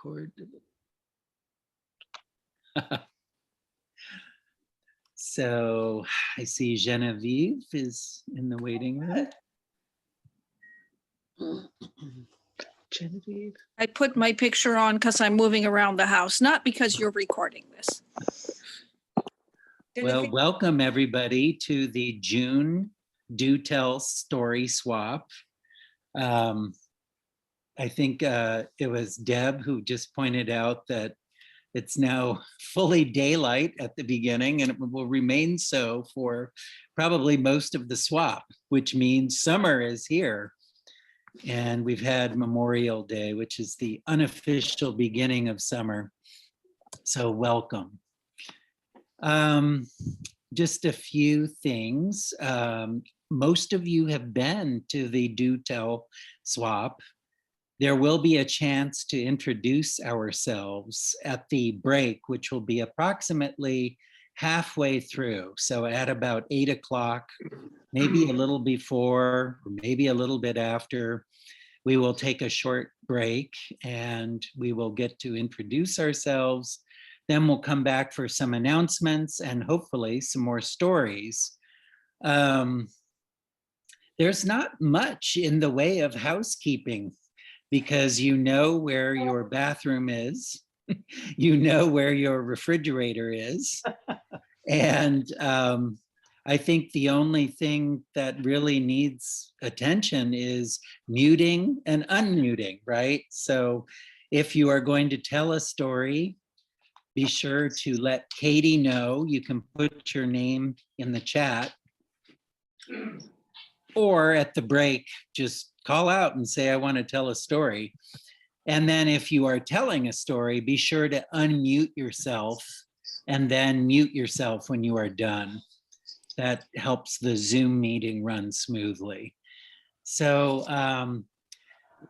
record. So I see Genevieve is in the waiting room. Genevieve. I put my picture on because I'm moving around the house, not because you're recording this. Well, welcome everybody to the June Do Tell Story Swap. I think it was Deb who just pointed out that it's now fully daylight at the beginning, and it will remain so for probably most of the swap, which means summer is here. And we've had Memorial Day, which is the unofficial beginning of summer. So welcome. Just a few things. Most of you have been to the Do Tell Swap. There will be a chance to introduce ourselves at the break, which will be approximately halfway through. So at about 8 o'clock, maybe a little before, or maybe a little bit after, we will take a short break and we will get to introduce ourselves. Then we'll come back for some announcements and hopefully some more stories. There's not much in the way of housekeeping because you know where your bathroom is, you know where your refrigerator is. And I think the only thing that really needs attention is muting and unmuting, right? So if you are going to tell a story, be sure to let Katie know. You can put your name in the chat. Or at the break, just call out and say, I want to tell a story. And then if you are telling a story, be sure to unmute yourself and then mute yourself when you are done. That helps the Zoom meeting run smoothly. So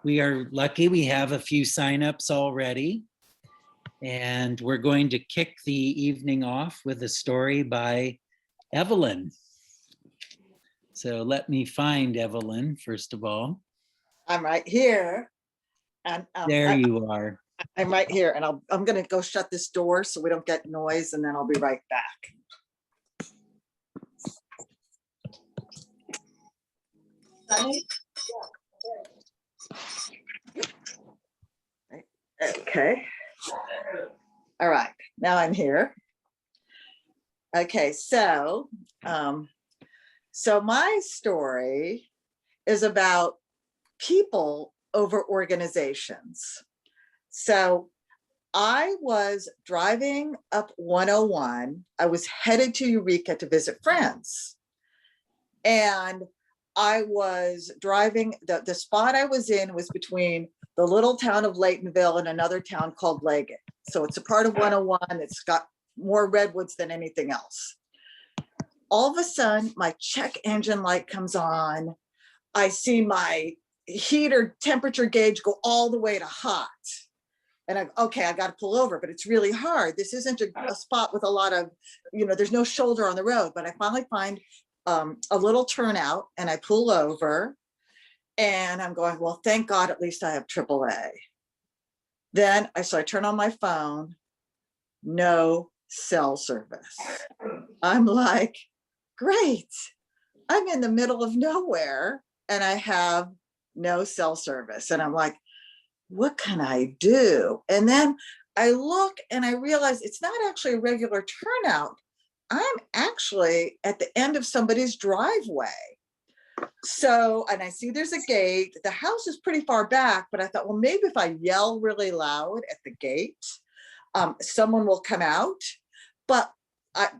we are lucky we have a few signups already. And we're going to kick the evening off with a story by Evelyn. So let me find Evelyn, first of all. I'm right here. And there you are. I'm right here, and I'm going to go shut this door so we don't get noise, and then I'll be right back. Okay. All right, now I'm here. Okay, so my story is about people over organizations. So I was driving up 101. I was headed to Eureka to visit friends. And I was driving, the spot I was in was between the little town of Laytonville and another town called Leggett. So it's a part of 101. It's got more redwoods than anything else. All of a sudden, my check engine light comes on. I see my heater temperature gauge go all the way to hot. And I got to pull over, but it's really hard. This isn't a spot with a lot of, there's no shoulder on the road, but I finally find a little turnout and I pull over and I'm going, well, thank God, at least I have AAA. Then I turn on my phone, no cell service. I'm like, great. I'm in the middle of nowhere and I have no cell service. And I'm like, what can I do? And then I look and I realize it's not actually a regular turnout. I'm actually at the end of somebody's driveway. So, and I see there's a gate. The house is pretty far back, but I thought, well, maybe if I yell really loud at the gate, someone will come out. But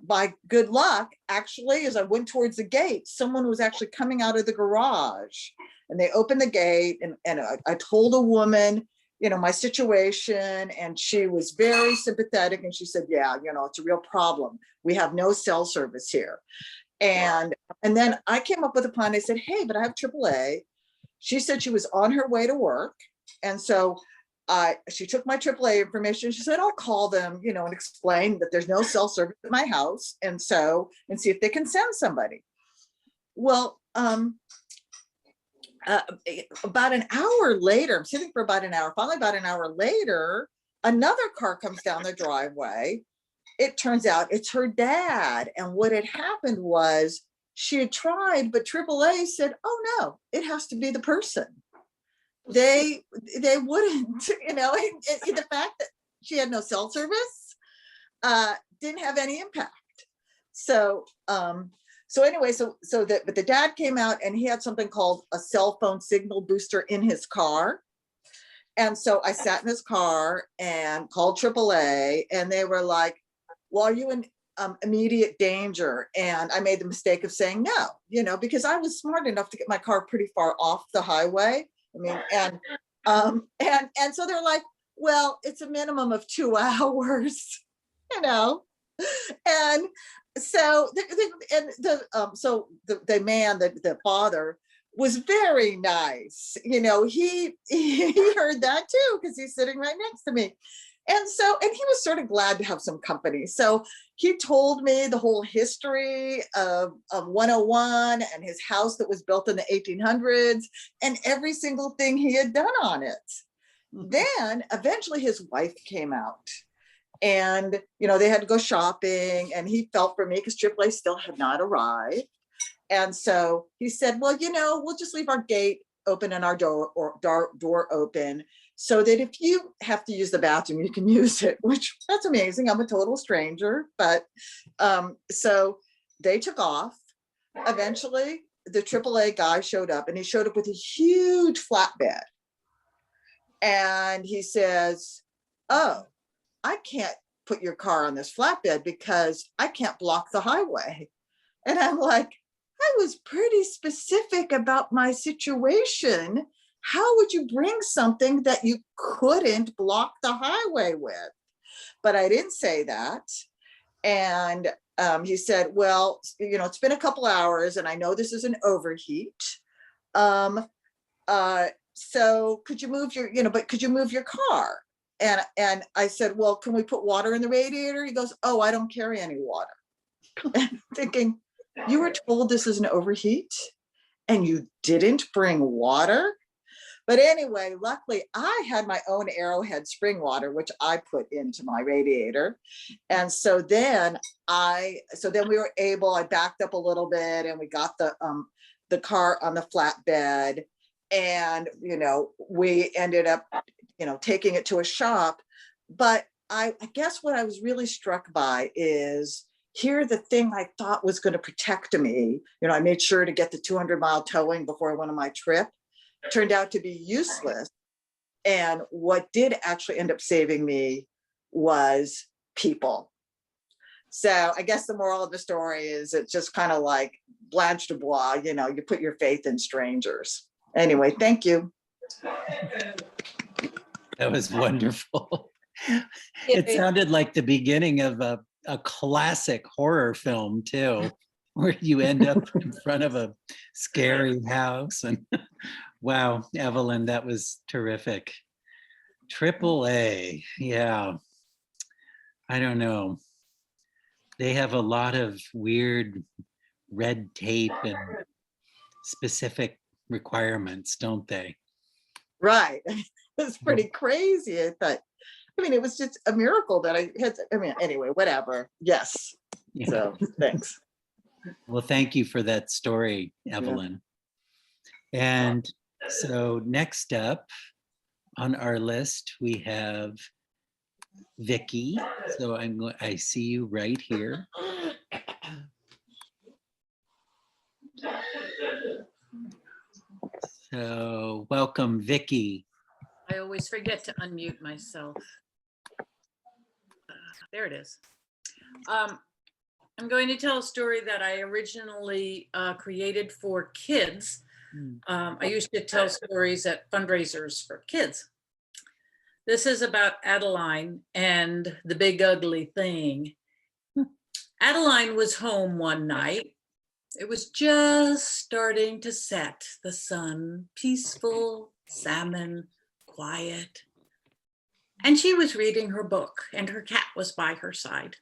by good luck, actually, as I went towards the gate, someone was actually coming out of the garage and they opened the gate and I told a woman, my situation, and she was very sympathetic. And she said, yeah, it's a real problem. We have no cell service here. And then I came up with a plan. I said, hey, but I have AAA. She said she was on her way to work. And so she took my AAA information. She said, I'll call them, and explain that there's no cell service at my house. And see if they can send somebody. Well, about an hour later, I'm sitting for about an hour, finally about an hour later, another car comes down the driveway. It turns out it's her dad. And what had happened was she had tried, but AAA said, oh no, it has to be the person. They wouldn't, and the fact that she had no cell service didn't have any impact. So but the dad came out and he had something called a cell phone signal booster in his car. And so I sat in his car and called AAA, and they were like, well, are you in immediate danger? And I made the mistake of saying no, because I was smart enough to get my car pretty far off the highway. I mean, and so they're like, well, it's a minimum of 2 hours, and so the father was very nice. He heard that too, because he's sitting right next to me. And he was sort of glad to have some company. So he told me the whole history of 101 and his house that was built in the 1800s and every single thing he had done on it. Mm-hmm. Then eventually his wife came out, and, they had to go shopping, and he felt for me because AAA still had not arrived. And so he said, well, we'll just leave our gate open and our door open, so that if you have to use the bathroom, you can use it, which that's amazing. I'm a total stranger. But so they took off. Eventually, the AAA guy showed up, and he showed up with a huge flatbed. And he says, oh, I can't put your car on this flatbed because I can't block the highway. And I'm like, I was pretty specific about my situation. How would you bring something that you couldn't block the highway with? But I didn't say that. And he said, well, it's been a couple hours and I know this is an overheat. So could you move your car? And I said, well, can we put water in the radiator? He goes, oh, I don't carry any water. And thinking, you were told this is an overheat and you didn't bring water? But anyway, luckily I had my own Arrowhead spring water, which I put into my radiator. And so then I backed up a little bit, and we got the car on the flatbed, and, we ended up, taking it to a shop. But I guess what I was really struck by is, here, the thing I thought was going to protect me, I made sure to get the 200-mile towing before I went on my trip, turned out to be useless. And what did actually end up saving me was people. So I guess the moral of the story is, it's just kind of like Blanche Dubois, you put your faith in strangers. Anyway, thank you. That was wonderful. It sounded like the beginning of a classic horror film too, where you end up in front of a scary house. And wow, Evelyn, that was terrific. AAA, yeah. I don't know. They have a lot of weird red tape and specific requirements, don't they? Right. It's pretty crazy. I thought, it was just a miracle that I had. Anyway, whatever. Yes. Yeah. So thanks. Well, thank you for that story, Evelyn. Yeah. And so next up on our list, we have Vicky. So I see you right here. So welcome, Vicky. I always forget to unmute myself. There it is. I'm going to tell a story that I originally created for kids. I used to tell stories at fundraisers for kids. This is about Adeline and the big ugly thing. Adeline was home one night. It was just starting to set, the sun, peaceful, salmon, quiet. And she was reading her book, and her cat was by her side.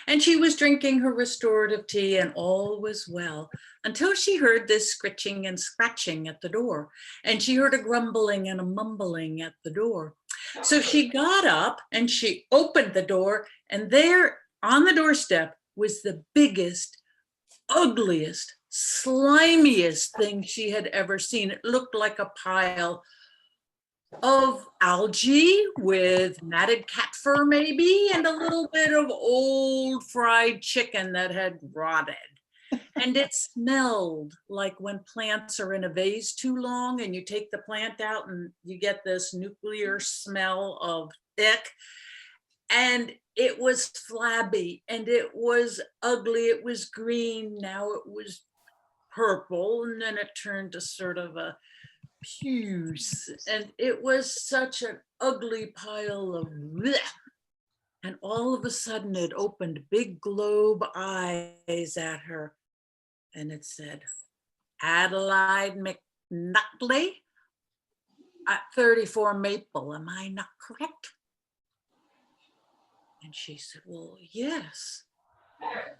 And she was drinking her restorative tea, and all was well, until she heard this scritching and scratching at the door. And she heard a grumbling and a mumbling at the door. So she got up and she opened the door, and there on the doorstep was the biggest, ugliest, slimiest thing she had ever seen. It looked like a pile of algae with matted cat fur maybe, and a little bit of old fried chicken that had rotted. And it smelled like when plants are in a vase too long and you take the plant out and you get this nuclear smell of ick. And it was flabby and it was ugly. It was green. Now it was purple. And then it turned to sort of a puce. And it was such an ugly pile of bleh. And all of a sudden it opened big globe eyes at her. And it said, Adelaide McNutley at 34 Maple, am I not correct? And she said, well, yes.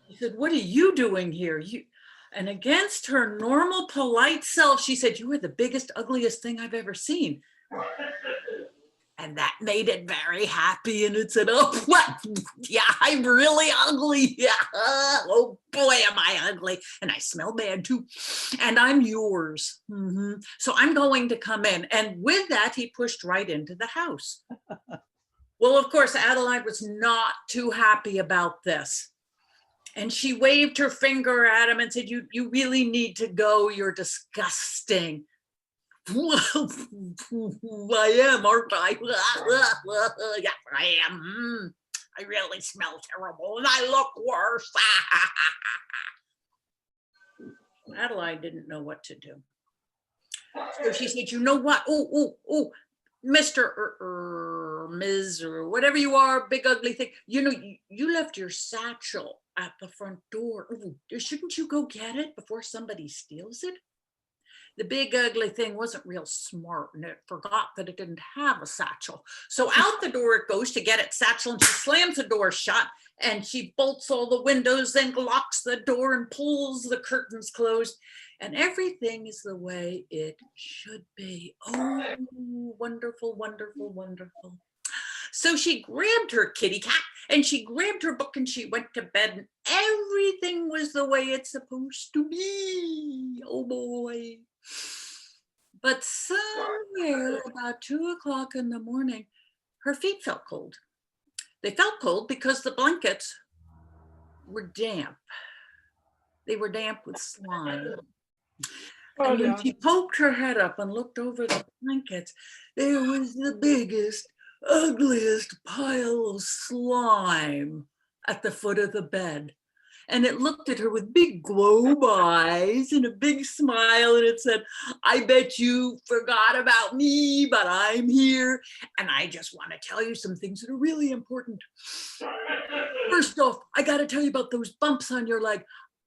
He said, what are you doing here? And against her normal polite self, she said, you are the biggest, ugliest thing I've ever seen. And that made it very happy. And it said, oh, what? Yeah, I'm really ugly. Yeah. Oh boy, am I ugly. And I smell bad too. And I'm yours. Mm-hmm. So I'm going to come in. And with that, he pushed right into the house. Well, of course, Adelaide was not too happy about this. And she waved her finger at him and said, you really need to go. You're disgusting. Well, I am, aren't I? Yeah, I am. I really smell terrible and I look worse. Adelaide didn't know what to do. So she said, you know what? Oh, Mr. Ms. or whatever you are, big ugly thing. You know, you left your satchel at the front door. Ooh, shouldn't you go get it before somebody steals it? The big ugly thing wasn't real smart and it forgot that it didn't have a satchel. So out the door it goes to get its satchel and she slams the door shut and she bolts all the windows, then locks the door and pulls the curtains closed. And everything is the way it should be. Oh, wonderful, wonderful, wonderful. So she grabbed her kitty cat and she grabbed her book and she went to bed and everything was the way it's supposed to be. Oh boy. But somewhere about 2 o'clock in the morning, her feet felt cold. They felt cold because the blankets were damp. They were damp with slime. And when she poked her head up and looked over the blankets, there was the biggest, ugliest pile of slime at the foot of the bed. And it looked at her with big globe eyes and a big smile. And it said, I bet you forgot about me, but I'm here. And I just want to tell you some things that are really important. First off, I got to tell you about those bumps on your leg.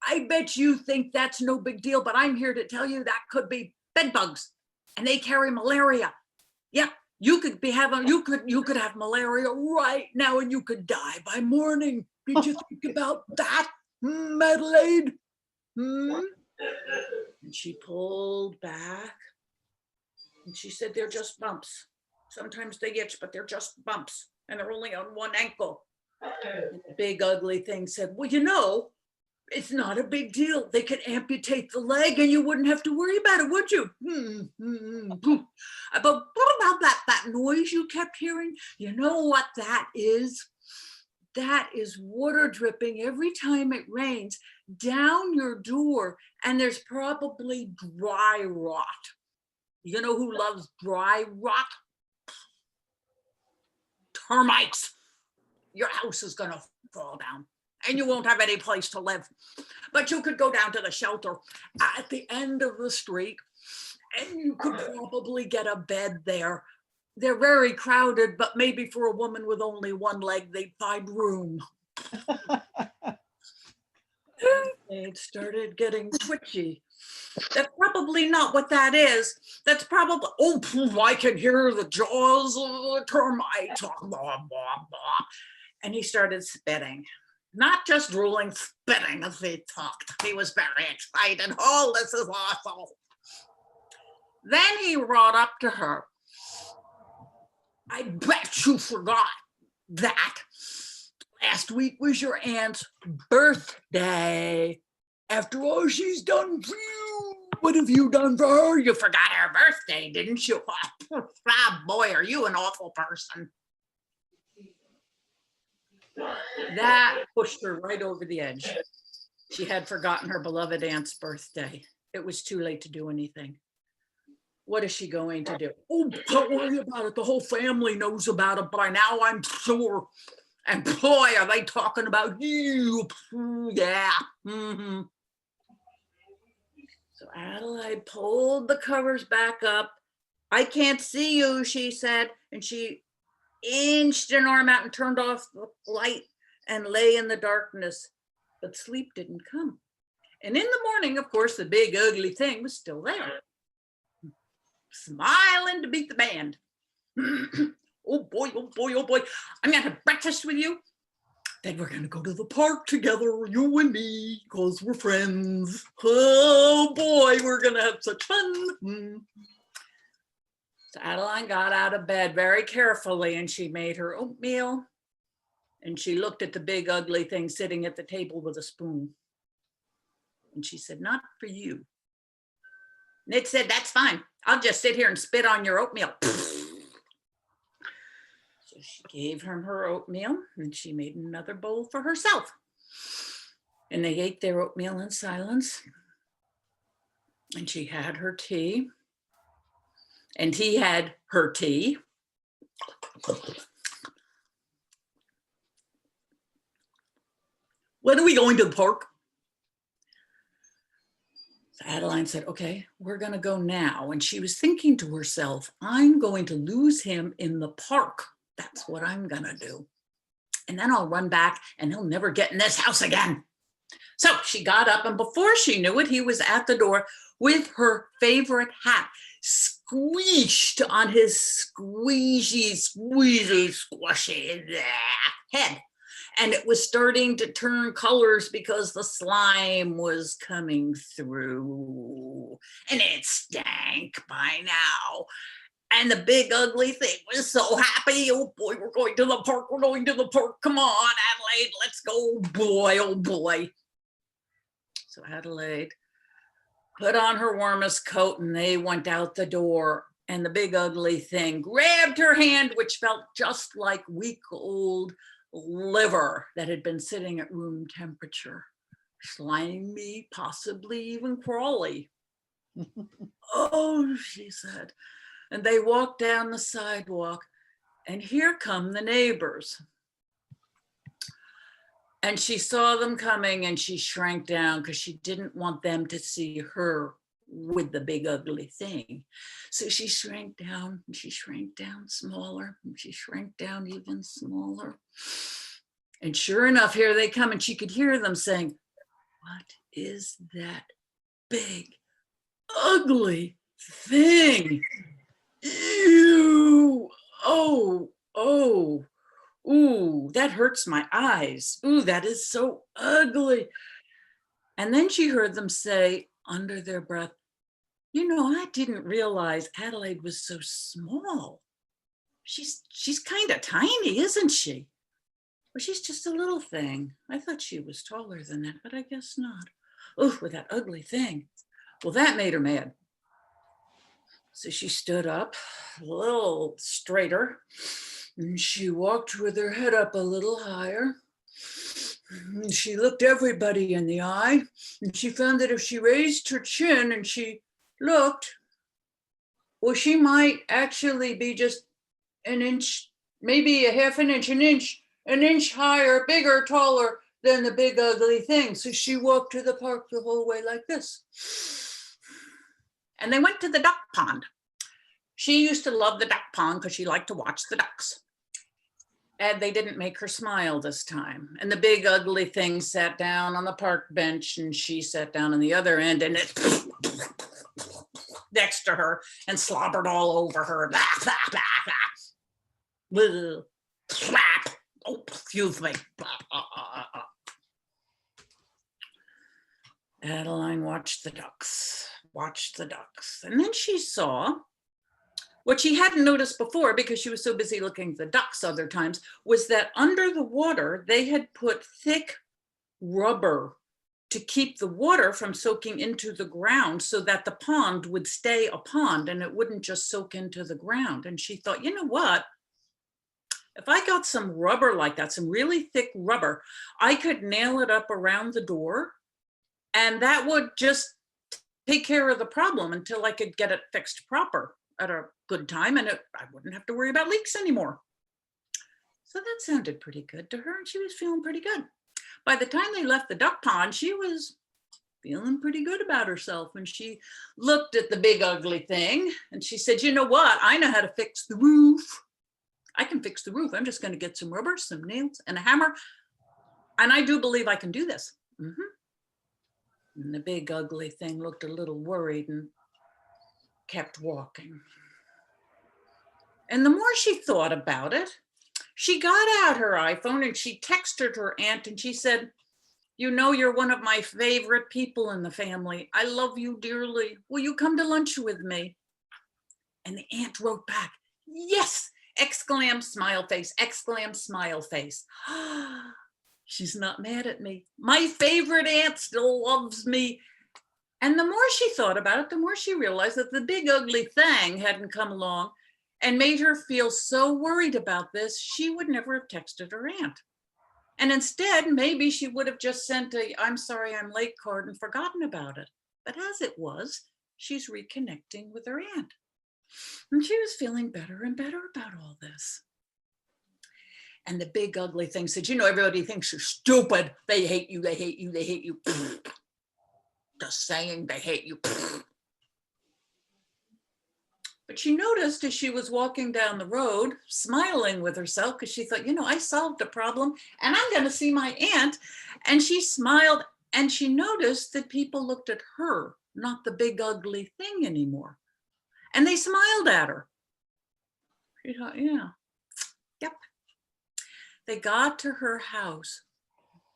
I bet you think that's no big deal, but I'm here to tell you that could be bed bugs and they carry malaria. Yeah, you could have malaria right now and you could die by morning. Did you think about that, Adelaide? And she pulled back and she said, they're just bumps. Sometimes they itch, but they're just bumps and they're only on one ankle. And the big ugly thing said, well, you know, it's not a big deal. They could amputate the leg and you wouldn't have to worry about it, would you? But what about that noise you kept hearing? You know what that is? That is water dripping every time it rains down your door, and there's probably dry rot. You know who loves dry rot? Termites. Your house is gonna fall down and you won't have any place to live. But you could go down to the shelter at the end of the street and you could probably get a bed there. They're very crowded, but maybe for a woman with only one leg, they'd find room. It started getting twitchy. That's probably not what that is. That's probably, oh, I can hear the jaws of the termite. And he started spitting. Not just drooling, spitting as he talked. He was very excited. Oh, this is awful. Then he brought up to her, I bet you forgot that last week was your aunt's birthday. After all she's done for you, what have you done for her? You forgot her birthday, didn't you? Ah, boy, are you an awful person. That pushed her right over the edge. She had forgotten her beloved aunt's birthday. It was too late to do anything. What is she going to do? Oh, don't worry about it. The whole family knows about it by now, I'm sure. And boy, are they talking about you. Yeah. Mm-hmm. So Adelaide pulled the covers back up. I can't see you, she said. And she inched an arm out and turned off the light and lay in the darkness. But sleep didn't come. And in the morning, of course, the big ugly thing was still there, smiling to beat the band. Oh boy, oh boy, oh boy. I'm gonna have breakfast with you. Then we're gonna go to the park together, you and me, because we're friends. Oh boy, we're gonna have such fun. So Adeline got out of bed very carefully and she made her oatmeal. And she looked at the big ugly thing sitting at the table with a spoon. And she said, not for you. And it said, that's fine. I'll just sit here and spit on your oatmeal. So she gave him her oatmeal and she made another bowl for herself. And they ate their oatmeal in silence. And she had her tea. And he had her tea. When are we going to the park? So Adeline said, okay, we're going to go now. And she was thinking to herself, I'm going to lose him in the park. That's what I'm going to do. And then I'll run back and he'll never get in this house again. So she got up and before she knew it, he was at the door with her favorite hat squeezed on his squeezy, squishy head. And it was starting to turn colors because the slime was coming through. And it stank by now. And the big ugly thing was so happy. Oh boy, we're going to the park. We're going to the park. Come on, Adelaide, let's go. Boy, oh boy. So Adelaide put on her warmest coat and they went out the door. And the big ugly thing grabbed her hand, which felt just like week-old liver that had been sitting at room temperature, slimy, possibly even crawly. Oh, she said. And they walked down the sidewalk and here come the neighbors. And she saw them coming and she shrank down because she didn't want them to see her with the big ugly thing. So she shrank down and she shrank down smaller and she shrank down even smaller. And sure enough, here they come and she could hear them saying, what is that big ugly thing? Ew, oh, oh, ooh, that hurts my eyes. Ooh, that is so ugly. And then she heard them say under their breath, you know, I didn't realize Adelaide was so small. She's kind of tiny, isn't she? Well, she's just a little thing. I thought she was taller than that, but I guess not. Ooh, with that ugly thing. Well, that made her mad. So she stood up a little straighter and she walked with her head up a little higher. And she looked everybody in the eye and she found that if she raised her chin and she looked, well, she might actually be just an inch, maybe a half an inch, an inch higher, bigger, taller than the big ugly thing. So she walked to the park the whole way like this. And they went to the duck pond. She used to love the duck pond because she liked to watch the ducks. And they didn't make her smile this time. And the big ugly thing sat down on the park bench and she sat down on the other end and it next to her and slobbered all over her. Slap. Oh, excuse me. Adeline watched the ducks. And then she saw What she hadn't noticed before, because she was so busy looking at the ducks other times, was that under the water, they had put thick rubber to keep the water from soaking into the ground so that the pond would stay a pond and it wouldn't just soak into the ground. And she thought, you know what? If I got some rubber like that, some really thick rubber, I could nail it up around the door and that would just take care of the problem until I could get it fixed proper at a good time, and I wouldn't have to worry about leaks anymore. So that sounded pretty good to her and she was feeling pretty good. By the time they left the duck pond, she was feeling pretty good about herself. And she looked at the big ugly thing and she said, you know what? I know how to fix the roof. I can fix the roof. I'm just going to get some rubber, some nails, and a hammer. And I do believe I can do this. And the big ugly thing looked a little worried and kept walking. And the more she thought about it, she got out her iPhone and she texted her aunt and she said, you know, you're one of my favorite people in the family. I love you dearly. Will you come to lunch with me? And the aunt wrote back, yes, exclaim smile face, exclaim smile face. She's not mad at me. My favorite aunt still loves me. And the more she thought about it, the more she realized that the big ugly thing hadn't come along and made her feel so worried about this, she would never have texted her aunt. And instead, maybe she would have just sent a I'm sorry I'm late card and forgotten about it. But as it was, she's reconnecting with her aunt. And she was feeling better and better about all this. And the big ugly thing said, you know, everybody thinks you're stupid. They hate you, they hate you, they hate you. Just saying they hate you. But she noticed as she was walking down the road, smiling with herself, because she thought, you know, I solved a problem and I'm going to see my aunt. And she smiled and she noticed that people looked at her, not the big ugly thing anymore. And they smiled at her. She thought, yeah, yep. They got to her house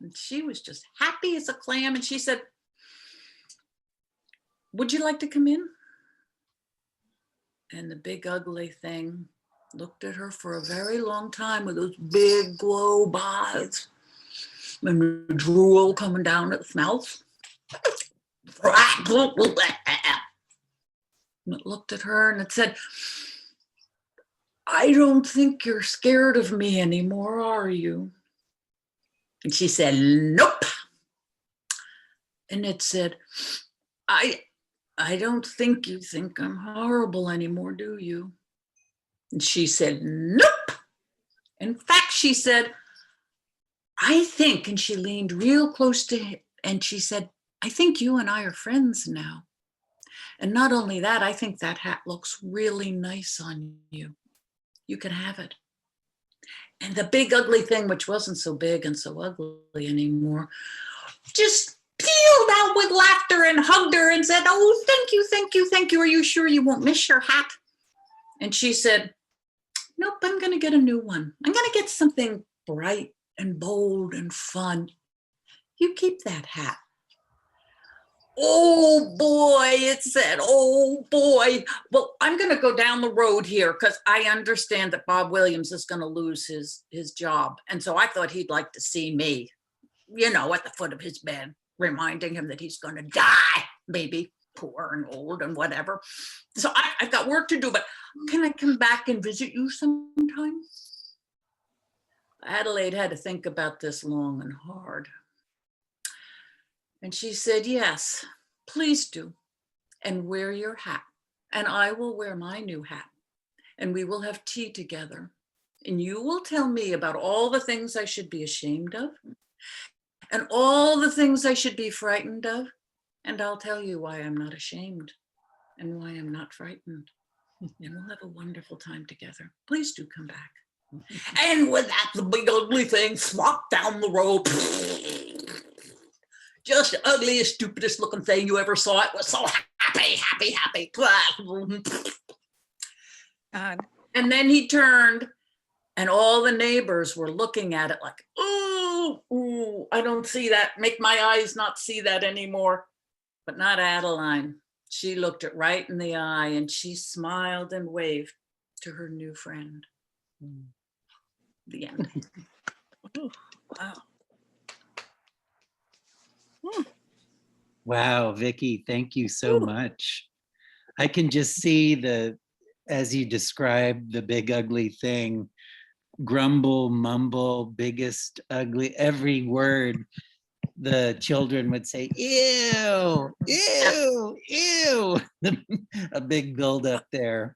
and she was just happy as a clam. And she said, would you like to come in? And the big ugly thing looked at her for a very long time with those big globe eyes and the drool coming down its mouth. And it looked at her and it said, I don't think you're scared of me anymore, are you? And she said, nope. And it said, I don't think you think I'm horrible anymore, do you? And she said, nope. In fact, she said, I think, and she leaned real close to him and she said, I think you and I are friends now. And not only that, I think that hat looks really nice on you. You can have it. And the big ugly thing, which wasn't so big and so ugly anymore, just peeled out with laughter and hugged her and said, oh, thank you, thank you, thank you. Are you sure you won't miss your hat? And she said, nope, I'm going to get a new one. I'm going to get something bright and bold and fun. You keep that hat. Oh boy, it said, oh boy. Well, I'm going to go down the road here because I understand that Bob Williams is going to lose his job. And so I thought he'd like to see me, you know, at the foot of his bed, reminding him that he's going to die, maybe poor and old and whatever. So I've got work to do, but can I come back and visit you sometime? Adelaide had to think about this long and hard. And she said, yes, please do. And wear your hat. And I will wear my new hat. And we will have tea together. And you will tell me about all the things I should be ashamed of. And all the things I should be frightened of. And I'll tell you why I'm not ashamed. And why I'm not frightened. And we'll have a wonderful time together. Please do come back. And with that, the big ugly thing flopped down the road. Just the ugliest, stupidest looking thing you ever saw. It was so happy, happy, happy. And then he turned and all the neighbors were looking at it like, ooh, I don't see that. Make my eyes not see that anymore. But not Adeline. She looked it right in the eye and she smiled and waved. to her new friend. The end. Ooh, wow. Wow, Vicky, thank you so Ooh. much. I can just see as you described the big ugly thing, grumble, mumble, biggest ugly, every word the children would say, ew, ew, ew. A big buildup there.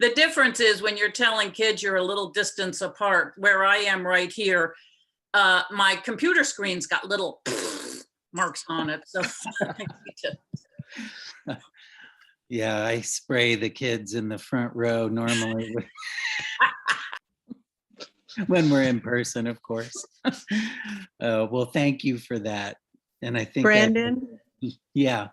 The difference is when you're telling kids you're a little distance apart, where I am right here, my computer screen's got little marks on it. So I need to. Yeah, I spray the kids in the front row normally when we're in person, of course. Well, thank you for that. And I think Brandon, yeah,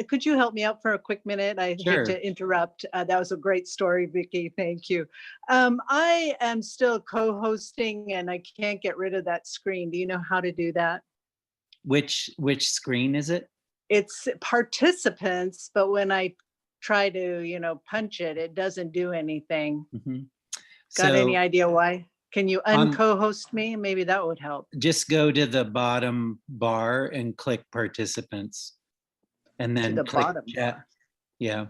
could you help me out for a quick minute? I Sure. hate to interrupt. That was a great story, Vicky. Thank you. I am still co-hosting and I can't get rid of that screen. Do you know how to do that? which screen is it? It's participants, but when I try to, punch it, it doesn't do anything. Mhm. Got any So idea why? Can you On- unco-host me? Maybe that would help. just go to the bottom bar and click participants. And then the click bottom chat. bar. Yeah.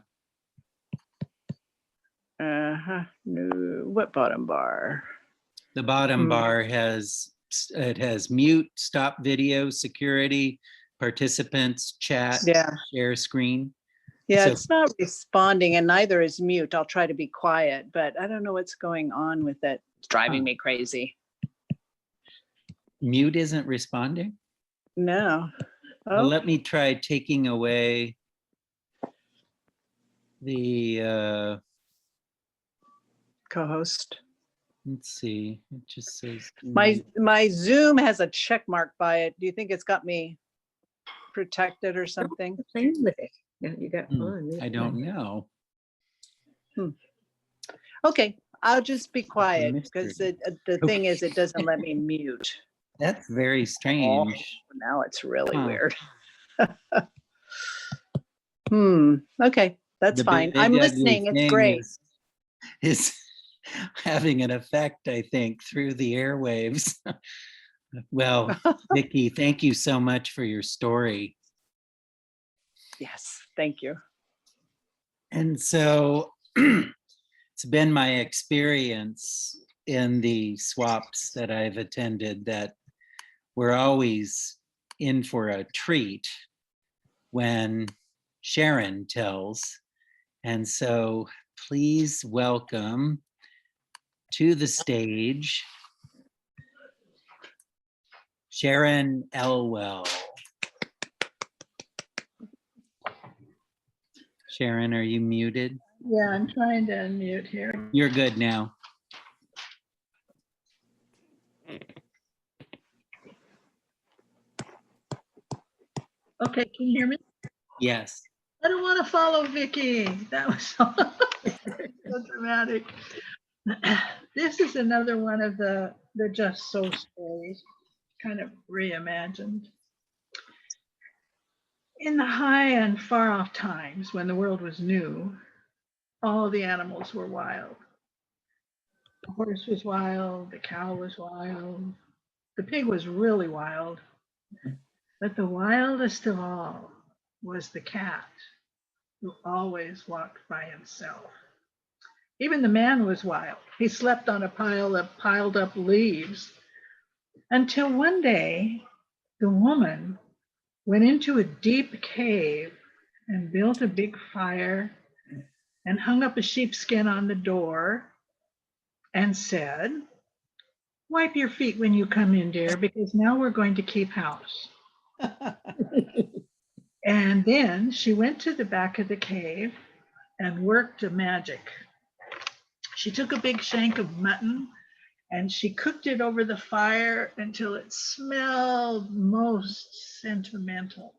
Uh-huh. No, what bottom bar? The bottom Hmm. bar has mute, stop video, security, participants, chat, Yeah. share screen. Yeah, So- it's not responding and neither is mute. I'll try to be quiet, but I don't know what's going on with it. It's driving me crazy. Mute isn't responding? No. Well, Oh, let me try taking away the, co-host. let's see, it just says. My Zoom has a check mark by it. Do you think it's got me protected or something? Playing with it. Yeah, you got Hmm, on. I don't know. Okay, I'll just be quiet mystery. because the thing is, it doesn't let me mute. That's very Oh, strange. now it's really Huh. weird. Okay, that's The fine. big I'm ugly listening. It's thing great. is having an effect, I think, through the airwaves. Well, Vicki, thank you so much for your story. Yes, thank you. And so it's been my experience in the swaps that I've attended that we're always in for a treat when Sharon tells. And so please welcome to the stage Sharon Elwell. Sharon, are you muted? Yeah, I'm trying to unmute here. You're good now. Okay, can you hear me? Yes. I don't want to follow Vicky. That was so dramatic. This is another one of the Just So stories, kind of reimagined. In the high and far off times when the world was new, all the animals were wild. The horse was wild, the cow was wild, the pig was really wild, but the wildest of all was the cat, who always walked by himself. Even the man was wild. He slept on a pile of piled up leaves until one day the woman went into a deep cave and built a big fire and hung up a sheepskin on the door and said, "Wipe your feet when you come in, dear, because now we're going to keep house." And then she went to the back of the cave and worked a magic. She took a big shank of mutton and she cooked it over the fire until it smelled most sentimental.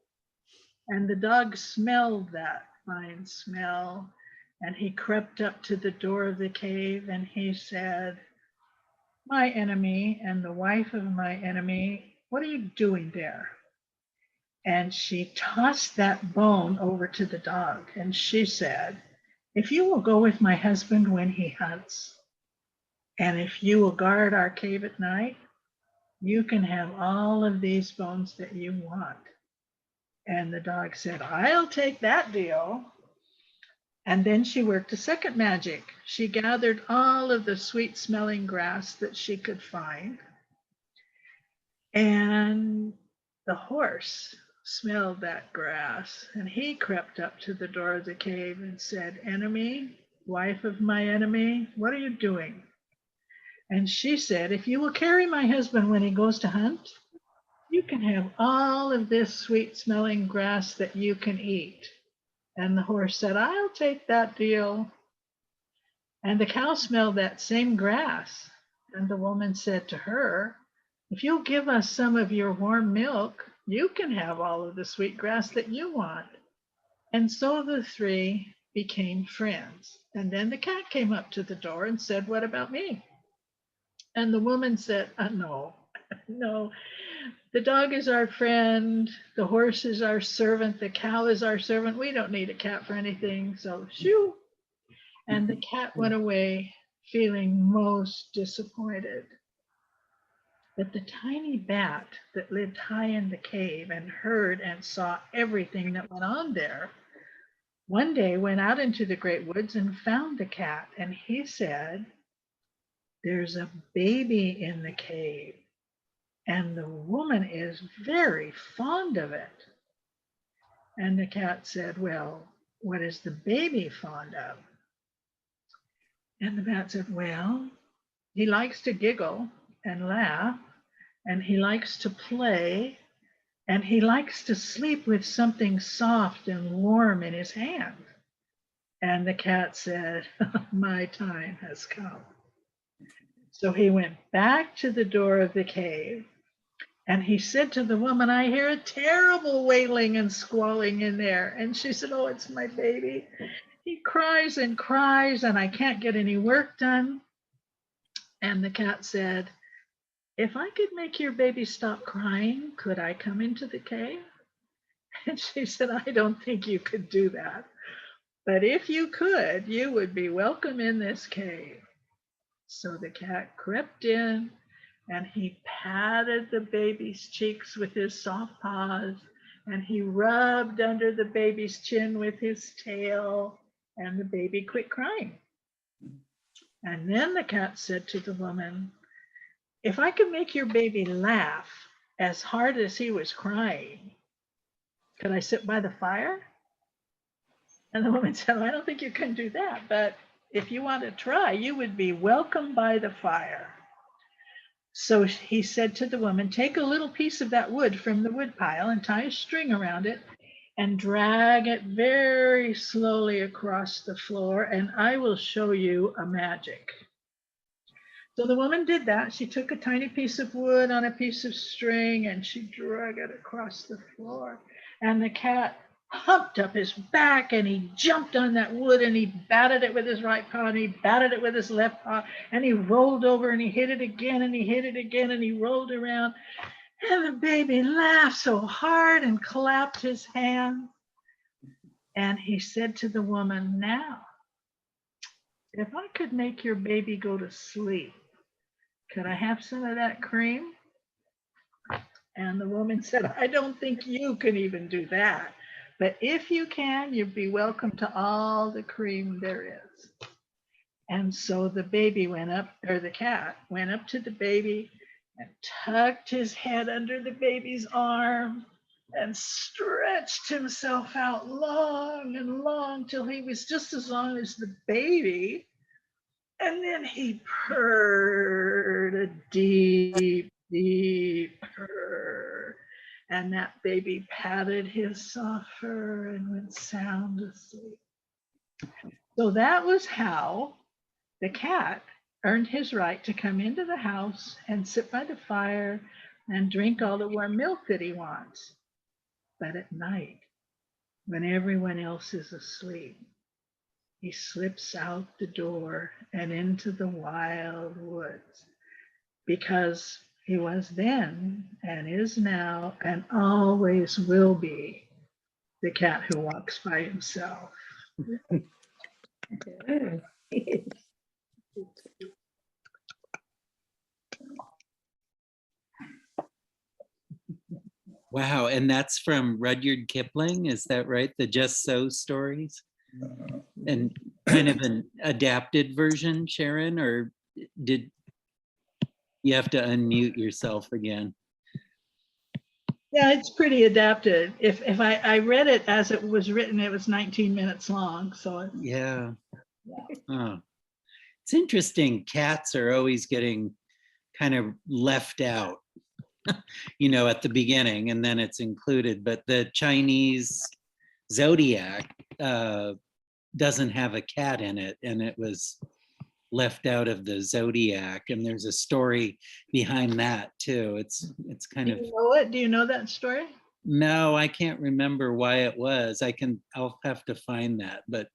And the dog smelled that fine smell, and he crept up to the door of the cave and he said, "My enemy and the wife of my enemy, what are you doing there?" And she tossed that bone over to the dog and she said, if you will go with my husband when he hunts, and if you will guard our cave at night, you can have all of these bones that you want. And the dog said, I'll take that deal. And then she worked a second magic. She gathered all of the sweet smelling grass that she could find. And the horse smelled that grass, and he crept up to the door of the cave and said, Enemy, wife of my enemy, what are you doing? And she said, if you will carry my husband when he goes to hunt, you can have all of this sweet smelling grass that you can eat. And the horse said, I'll take that deal. And the cow smelled that same grass. And the woman said to her, if you'll give us some of your warm milk, you can have all of the sweet grass that you want. And so the three became friends. And then the cat came up to the door and said, what about me? And the woman said, no, no, the dog is our friend, the horse is our servant, the cow is our servant. We don't need a cat for anything. So shoo. And the cat went away feeling most disappointed. But the tiny bat that lived high in the cave and heard and saw everything that went on there, one day went out into the great woods and found the cat. And he said, there's a baby in the cave, and the woman is very fond of it. And the cat said, well, what is the baby fond of? And the bat said, well, he likes to giggle and laugh, and he likes to play, and he likes to sleep with something soft and warm in his hand. And the cat said, my time has come. So he went back to the door of the cave, and he said to the woman, I hear a terrible wailing and squalling in there. And she said, oh, it's my baby. He cries and cries, and I can't get any work done. And the cat said, if I could make your baby stop crying, could I come into the cave? And she said, I don't think you could do that. But if you could, you would be welcome in this cave. So the cat crept in, and he patted the baby's cheeks with his soft paws, and he rubbed under the baby's chin with his tail, and the baby quit crying. And then the cat said to the woman, if I could make your baby laugh as hard as he was crying, could I sit by the fire? And the woman said, I don't think you can do that, but if you want to try, you would be welcome by the fire. So he said to the woman, take a little piece of that wood from the wood pile and tie a string around it and drag it very slowly across the floor, and I will show you a magic. So the woman did that. She took a tiny piece of wood on a piece of string and she dragged it across the floor. And the cat humped up his back and he jumped on that wood and he batted it with his right paw and he batted it with his left paw and he rolled over and he hit it again and he hit it again and he rolled around. And the baby laughed so hard and clapped his hands. And he said to the woman, now, if I could make your baby go to sleep, could I have some of that cream? And the woman said, I don't think you can even do that. But if you can, you'd be welcome to all the cream there is. And so the baby went up, or the cat went up to the baby and tucked his head under the baby's arm and stretched himself out long and long till he was just as long as the baby. And then he purred a deep, deep purr. And that baby patted his soft fur and went sound asleep. So that was how the cat earned his right to come into the house and sit by the fire and drink all the warm milk that he wants. But at night, when everyone else is asleep, he slips out the door and into the wild woods, because he was then and is now and always will be the cat who walks by himself. Wow, and that's from Rudyard Kipling, is that right? The Just So stories? And kind of an adapted version, Sharon, or did you have to unmute yourself again? Yeah, it's pretty adapted. If I read it as it was written, it was 19 minutes long. So Yeah. Oh, it's interesting. Cats are always getting kind of left out, you know, at the beginning, and then it's included. But the Chinese zodiac doesn't have a cat in it, and it was left out of the zodiac. And there's a story behind that too. It's kind do of, you know it? Do you know that story? no, I can't remember why it was. I'll have to find that, but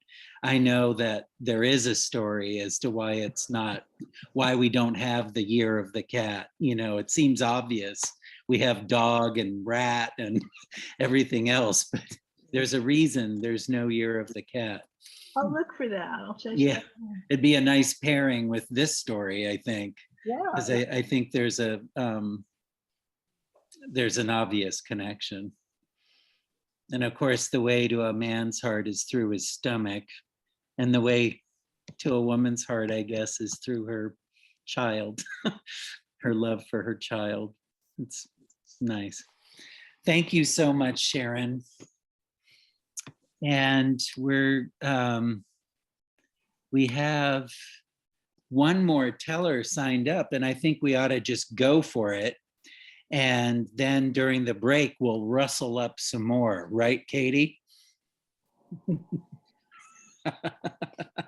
I know that there is a story as to why it's not, why we don't have the year of the cat. You know, it seems obvious. We have dog and rat and everything else, but there's a reason there's no year of the cat. I'll look for that. I'll check Yeah, that. it'd be a nice pairing with this story, I think, because Yeah. I think there's an obvious connection. And of course, the way to a man's heart is through his stomach, and the way to a woman's heart, I guess, is through her child, her love for her child. It's nice. Thank you so much, Sharon. And we have one more teller signed up, and I think we ought to just go for it. And then during the break, we'll rustle up some more, right, Katie?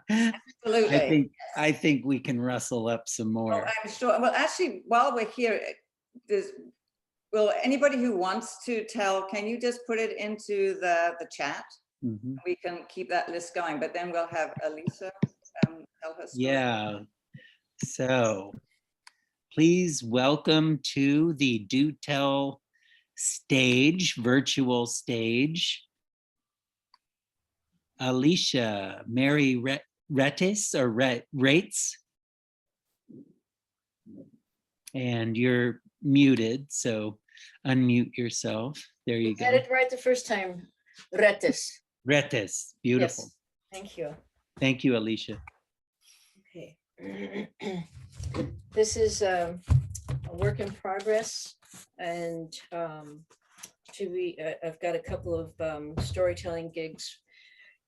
Absolutely. I think we can rustle up some Oh, more. I'm sure. Well, actually, while we're here, will anybody who wants to tell, can you just put it into the chat? Mhm. We can keep that list going, but then we'll have Elisa tell her story. Yeah. So please welcome to the Do Tell stage, virtual stage, Alicia Mary Retis or Rates. And you're muted, so unmute yourself. There you go. Got it right the first time. Retis. Retis, beautiful. Yes. Thank you. Thank you, Alicia. Okay. This is a work in progress, and I've got a couple of storytelling gigs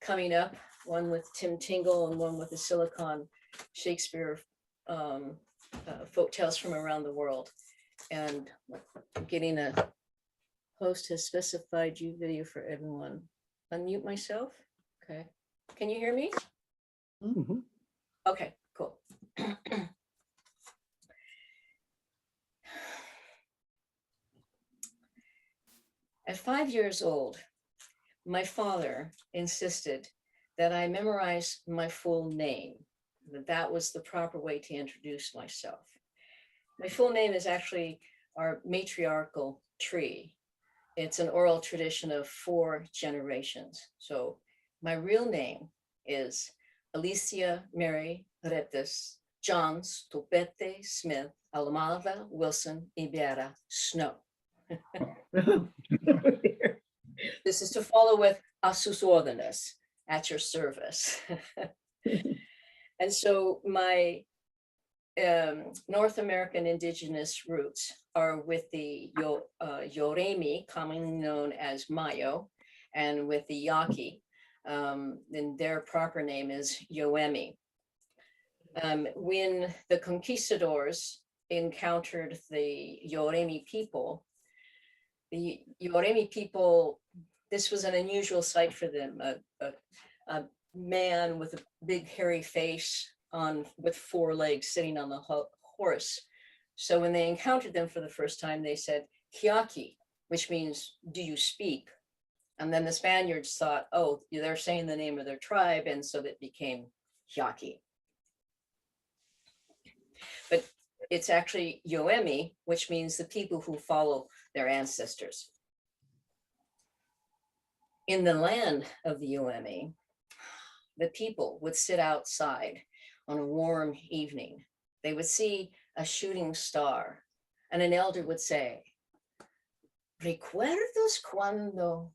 coming up. One with Tim Tingle and one with the Silicon Shakespeare folk tales from around the world. And I'm getting a host has specified you video for everyone. Unmute myself. Okay. Can you hear me? Mhm. Okay, cool. At 5 years old, my father insisted that I memorize my full name, that was the proper way to introduce myself. My full name is actually our matriarchal tree. It's an oral tradition of 4 generations. So my real name is Alicia Mary Retes Johns Topete Smith Almada Wilson Ibeara Snow. This is to follow with a sus órdenes, at your service. And so my North American indigenous roots are with the Yoremi, commonly known as Mayo, and with the Yaqui, and their proper name is Yoemi. When the conquistadors encountered the Yoremi people, this was an unusual sight for them, a man with a big hairy face with 4 legs sitting on the horse. So when they encountered them for the first time, they said, Hiaki, which means, do you speak? And then the Spaniards thought, oh, they're saying the name of their tribe, and so that became Hiaki. But it's actually Yoemi, which means the people who follow their ancestors. In the land of the Yoemi, the people would sit outside on a warm evening. They would see a shooting star, and an elder would say, "Recuerdos cuando?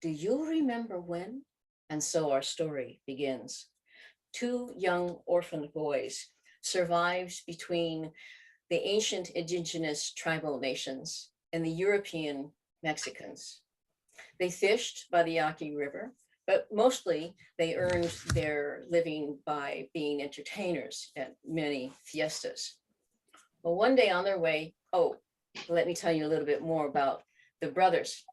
Do you remember when?" And so our story begins. Two young orphaned boys survived between the ancient indigenous tribal nations and the European Mexicans. They fished by the Yaqui River, but mostly they earned their living by being entertainers at many fiestas. Well, one day on their way, let me tell you a little bit more about the brothers.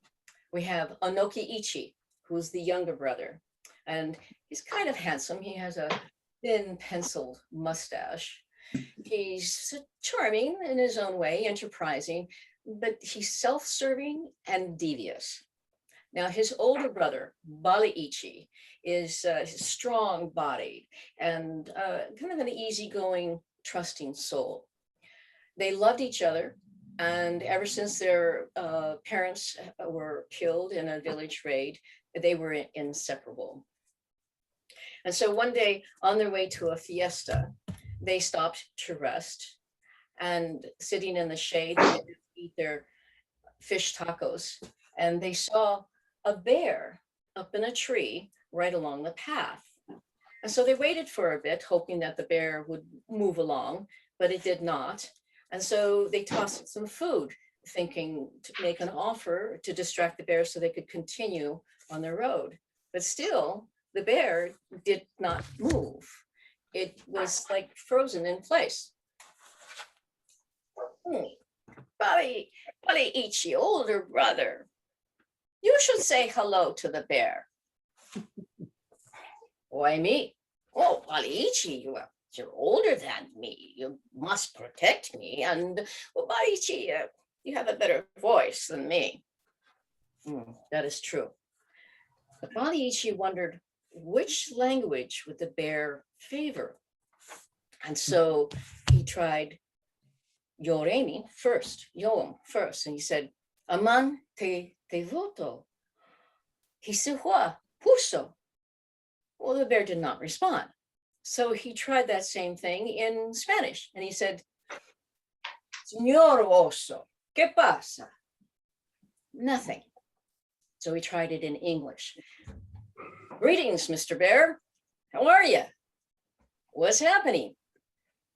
We have Anoki Ichi, who's the younger brother, and he's kind of handsome. He has a thin penciled mustache. He's charming in his own way, enterprising, but he's self-serving and devious. Now, his older brother, Baliichi, is strong-bodied and kind of an easygoing, trusting soul. They loved each other, and ever since their parents were killed in a village raid, they were inseparable. And so one day, on their way to a fiesta, they stopped to rest, and sitting in the shade, they would eat their fish tacos, and they saw a bear up in a tree right along the path. And so they waited for a bit, hoping that the bear would move along, but it did not. And so they tossed it some food, thinking to make an offer to distract the bear so they could continue on their road. But still, the bear did not move. It was like frozen in place. Baliichi, older brother, you should say hello to the bear. Why me? Oh, Baliichi, you're older than me. You must protect me. And well, Baliichi, you have a better voice than me. That is true. But Baliichi wondered which language would the bear favor. And so he tried Yoremi first, Yoam first. And he said, Aman te voto, Hisihua, Puso. Well, the bear did not respond. So he tried that same thing in Spanish. And he said, Señor oso, ¿qué pasa? Nothing. So he tried it in English. Greetings, Mr. Bear. How are you? What's happening?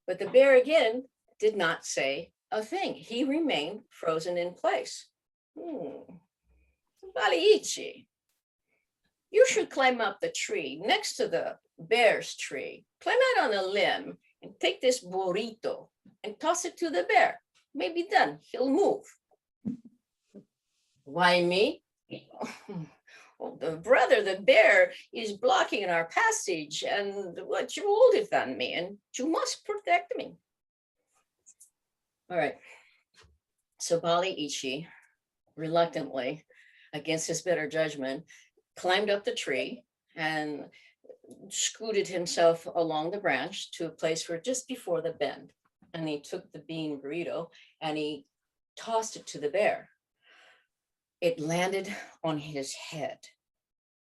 But the bear again did not say a thing. He remained frozen in place. Baliichi, you should climb up the tree next to the bear's tree. Climb out on a limb and take this burrito and toss it to the bear. Maybe then he'll move. Why me? Well, the bear is blocking our passage, and what, you're older than me, and you must protect me. All right. So Baliichi, reluctantly, against his better judgment, climbed up the tree and scooted himself along the branch to a place where just before the bend. And he took the bean burrito and he tossed it to the bear. It landed on his head.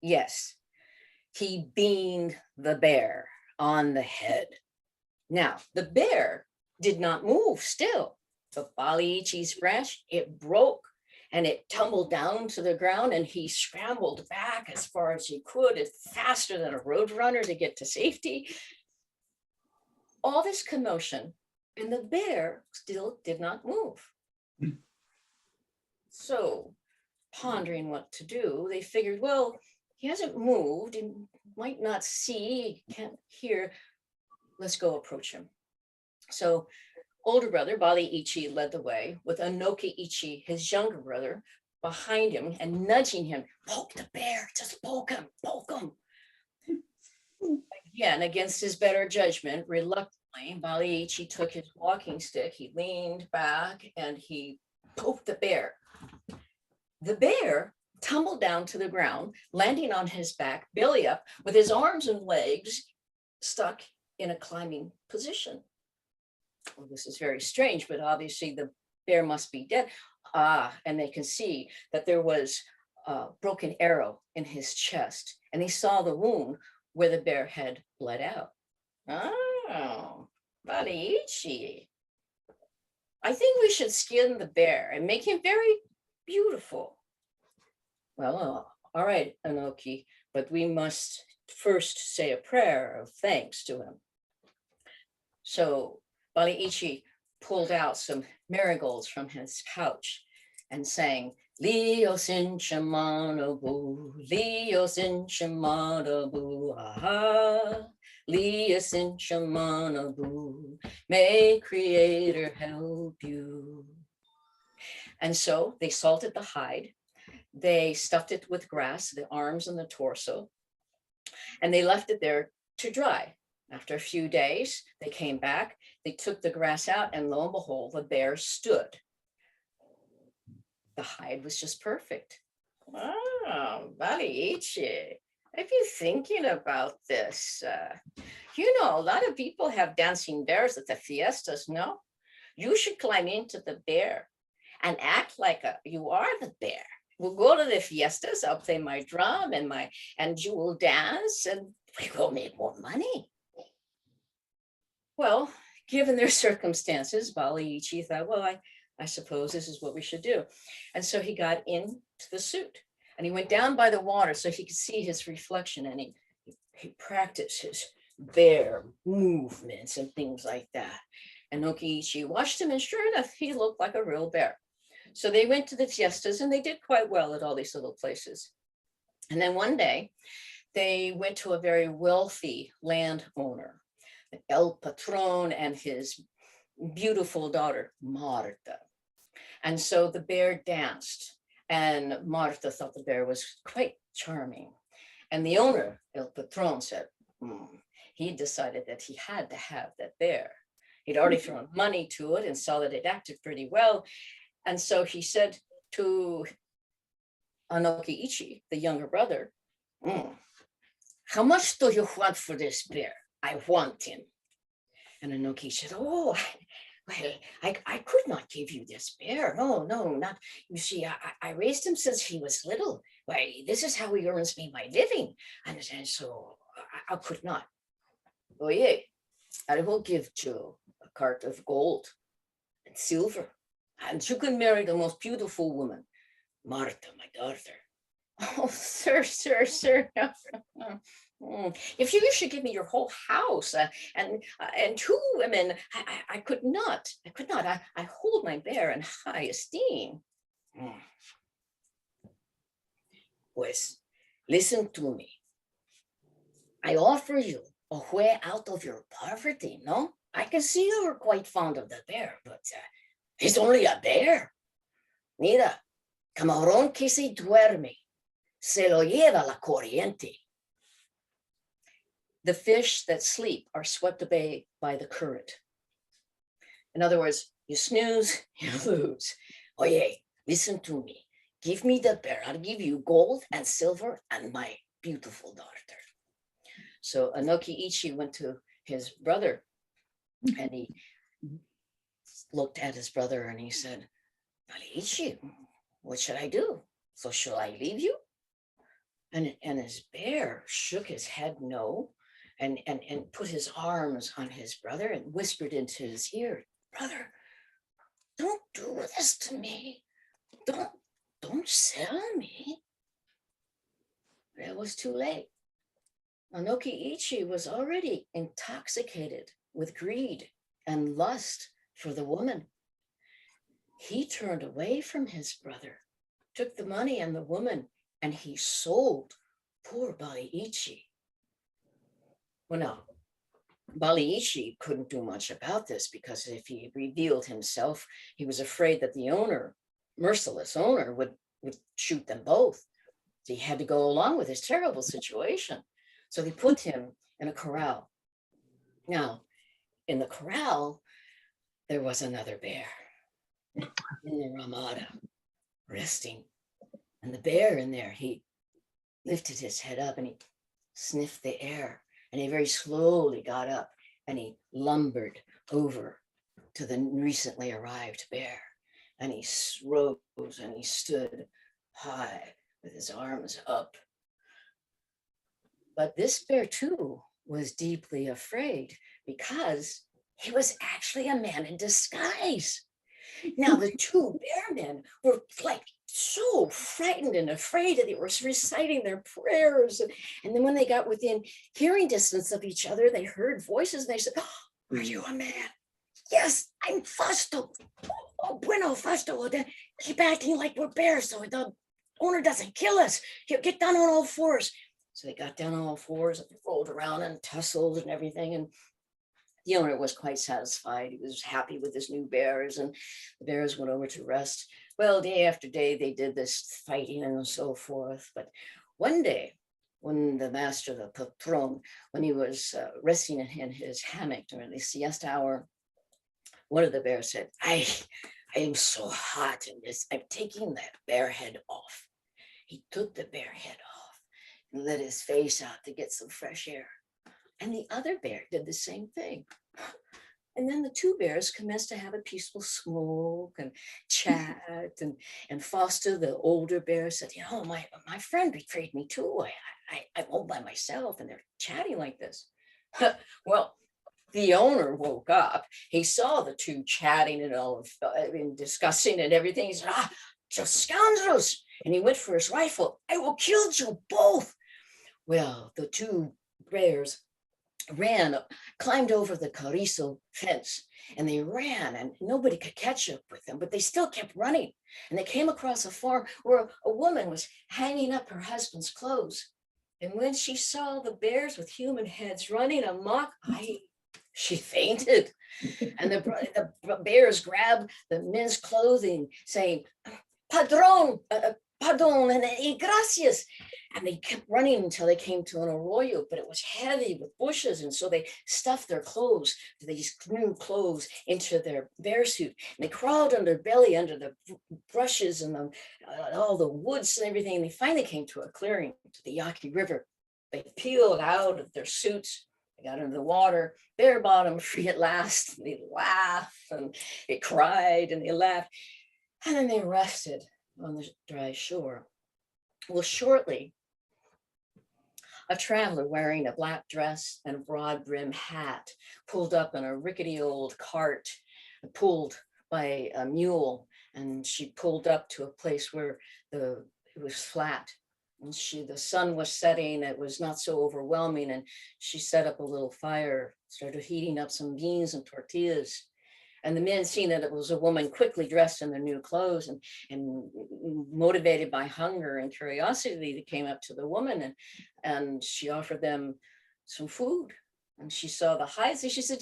Yes, he beamed the bear on the head. Now, the bear did not move still. But Baliichi's branch, it broke and it tumbled down to the ground, and he scrambled back as far as he could, faster than a road runner to get to safety. All this commotion, and the bear still did not move. So, pondering what to do, they figured, well, he hasn't moved, he might not see, he can't hear. Let's go approach him. So older brother, Baliichi, led the way with Anoki Ichi, his younger brother, behind him and nudging him. Poke the bear, just poke him, poke him. Again, against his better judgment, reluctantly, Baliichi took his walking stick, he leaned back and he poked the bear. The bear tumbled down to the ground, landing on his back, belly up, with his arms and legs stuck in a climbing position. Well, this is very strange, but obviously the bear must be dead. And they can see that there was a broken arrow in his chest, and he saw the wound where the bear had bled out. Oh, Baliichi. I think we should skin the bear and make him very beautiful. Well, all right, Anoki, but we must first say a prayer of thanks to him. So Baliichi pulled out some marigolds from his pouch and sang, Leos in Shamanabu, Leos in Shamanabu, aha, Leos in Shamanabu, may Creator help you. And so they salted the hide, they stuffed it with grass, the arms and the torso, and they left it there to dry. After a few days, they came back, they took the grass out, and lo and behold, the bear stood. The hide was just perfect. Wow, Baliichi, I've been thinking about this. A lot of people have dancing bears at the fiestas, no? You should climb into the bear and act like you are the bear. We'll go to the fiestas, I'll play my drum and you will dance and we will make more money. Well, given their circumstances, Baliichi thought, well, I suppose this is what we should do. And so he got into the suit and he went down by the water so he could see his reflection, and he practiced his bear movements and things like that. And Nokiichi watched him, and sure enough, he looked like a real bear. So they went to the fiestas and they did quite well at all these little places. And then one day they went to a very wealthy landowner, El Patron, and his beautiful daughter, Marta. And so the bear danced, and Marta thought the bear was quite charming. And the owner, El Patron, said, he decided that he had to have that bear. He'd already thrown money to it and saw that it acted pretty well. And so he said to Anokiichi, the younger brother, how much do you want for this bear? I want him. And Anoki said, oh, well, I could not give you this bear. No, not. You see, I raised him since he was little. Why, this is how he earns me my living. And so I could not. Oh, yeah, I will give you a cart of gold and silver, and you can marry the most beautiful woman, Marta, my daughter. Oh, sir. If you should give me your whole house and 2 women, I could not. I hold my bear in high esteem. Pues, listen to me. I offer you a way out of your poverty, no? I can see you're quite fond of the bear, but he's only a bear. Mira, camarón que se duerme, se lo lleva la corriente. The fish that sleep are swept away by the current. In other words, you snooze, you lose. Oye, listen to me. Give me the bear. I'll give you gold and silver and my beautiful daughter. So Anokiichi went to his brother and he looked at his brother and he said, Baliichi, what should I do? So shall I leave you? And his bear shook his head no, and put his arms on his brother and whispered into his ear, brother, don't do this to me. Don't sell me. But it was too late. Anokiichi was already intoxicated with greed and lust for the woman. He turned away from his brother, took the money and the woman, and he sold poor Baliichi. Well, now, Baliichi couldn't do much about this because if he revealed himself, he was afraid that the owner, merciless owner, would shoot them both. So he had to go along with his terrible situation. So they put him in a corral. Now, in the corral, there was another bear in the ramada, resting. And the bear in there, he lifted his head up and he sniffed the air, and he very slowly got up and he lumbered over to the recently arrived bear. And he rose and he stood high with his arms up. But this bear too was deeply afraid because he was actually a man in disguise. Now the two bear men were like so frightened and afraid that they were reciting their prayers. And then when they got within hearing distance of each other, they heard voices and they said, "Oh, are you a man?" "Yes, I'm Fausto." "Oh, bueno, Fausto, well, then keep acting like we're bears so the owner doesn't kill us. Here, get down on all fours." So they got down on all fours and rolled around and tussled and everything. And the owner was quite satisfied. He was happy with his new bears, and the bears went over to rest. Well, day after day, they did this fighting and so forth. But one day, when the master, the patron, when he was resting in his hammock during the siesta hour, one of the bears said, I am so hot in this. I'm taking that bear head off." He took the bear head off and let his face out to get some fresh air. And the other bear did the same thing. And then the two bears commenced to have a peaceful smoke and chat. And Foster, the older bear, said, my friend betrayed me too. I'm all by myself and they're chatting like this. Well, the owner woke up. He saw the two chatting and all and discussing and everything. He said, just scoundrels. And he went for his rifle. "I will kill you both." Well, the two bears ran, climbed over the Carrizo fence, and they ran, and nobody could catch up with them, but they still kept running. And they came across a farm where a woman was hanging up her husband's clothes. And when she saw the bears with human heads running amok, she fainted. And the bears grabbed the men's clothing, saying, "Padrón, pardon, and gracias." And they kept running until they came to an arroyo, but it was heavy with bushes. And so they stuffed their clothes, these new clothes, into their bear suit. And they crawled on their belly under the brushes and all the woods and everything. And they finally came to a clearing, to the Yaqui River. They peeled out of their suits. They got into the water, bare bottom, free at last. And they laughed and they cried and they laughed. And then they rested on the dry shore. Well, shortly, a traveler wearing a black dress and a broad brim hat pulled up in a rickety old cart, pulled by a mule, and she pulled up to a place where it was flat. And the sun was setting, it was not so overwhelming, and she set up a little fire, started heating up some beans and tortillas. And the men, seeing that it was a woman quickly dressed in their new clothes and motivated by hunger and curiosity, they came up to the woman and she offered them some food. And she saw the hides and she said,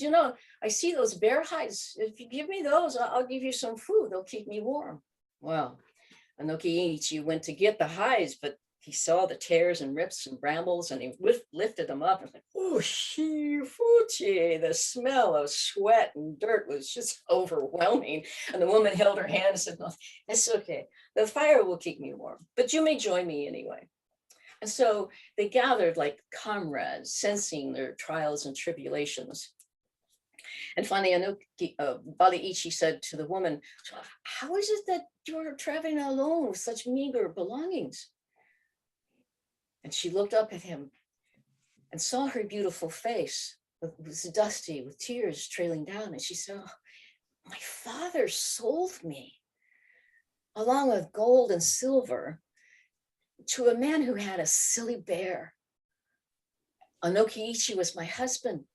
I see those bear hides. If you give me those, I'll give you some food. They'll keep me warm. Well, Inokiichi went to get the hides, but he saw the tears and rips and brambles and he lifted them up and was like, "Oh, shifuchi." The smell of sweat and dirt was just overwhelming. And the woman held her hand and said, "No, it's okay. The fire will keep me warm, but you may join me anyway." And so they gathered like comrades, sensing their trials and tribulations. And finally, Baliichi said to the woman, "How is it that you're traveling alone with such meager belongings?" And she looked up at him and saw her beautiful face. It was dusty with tears trailing down. And she said, "Oh, my father sold me along with gold and silver to a man who had a silly bear. Inokiichi was my husband,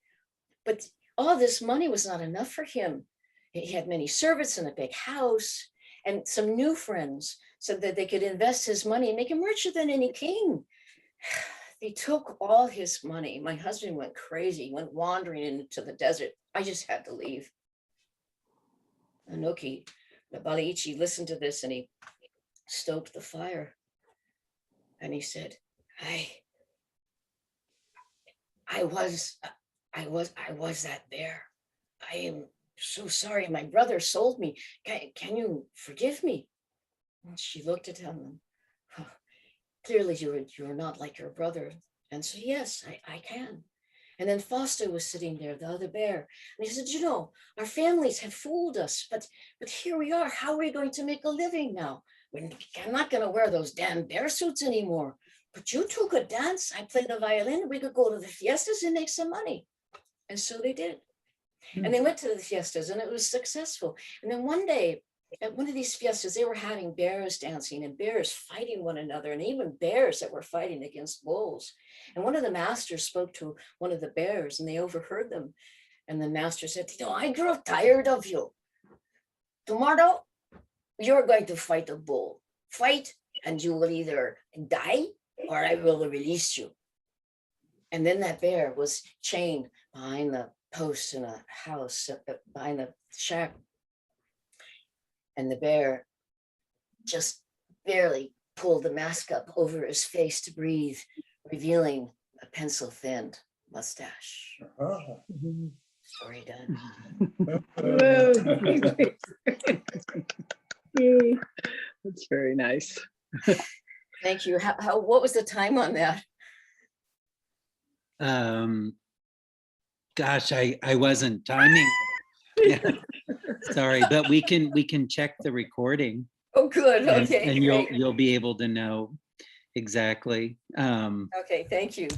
but all this money was not enough for him. He had many servants and a big house, and some new friends said that they could invest his money and make him richer than any king. They took all his money. My husband went crazy, went wandering into the desert. I just had to leave." Inoki, the Baliichi, listened to this and he stoked the fire. And he said, I was that bear. I am so sorry. My brother sold me. Can you forgive me?" And she looked at him and, "Clearly you're not like your brother." And so, "Yes, I can." And then Foster was sitting there, the other bear. And he said, "Our families have fooled us, but here we are. How are we going to make a living now? I'm not going to wear those damn bear suits anymore. but you two could dance. I play the violin. We could go to the fiestas and make some money. And so they did. And they went to the fiestas and it was successful. And then one day at one of these fiestas, they were having bears dancing and bears fighting one another, and even bears that were fighting against wolves. And one of the masters spoke to one of the bears and they overheard them. And the master said, you know, I grew tired of you. Tomorrow, you're going to fight a bull. Fight, and you will either die or I will release you. And then that bear was chained behind the post in a house, behind the shack. And the bear just barely pulled the mask up over his face to breathe, revealing a pencil-thinned mustache. Story done. Whoa. Yay. That's very nice. Thank you. What was the time on that? Gosh, I wasn't timing. Yeah. Sorry, but we can check the recording. Oh, good. And, Okay. and Great. you'll be able to know exactly. Okay, thank you.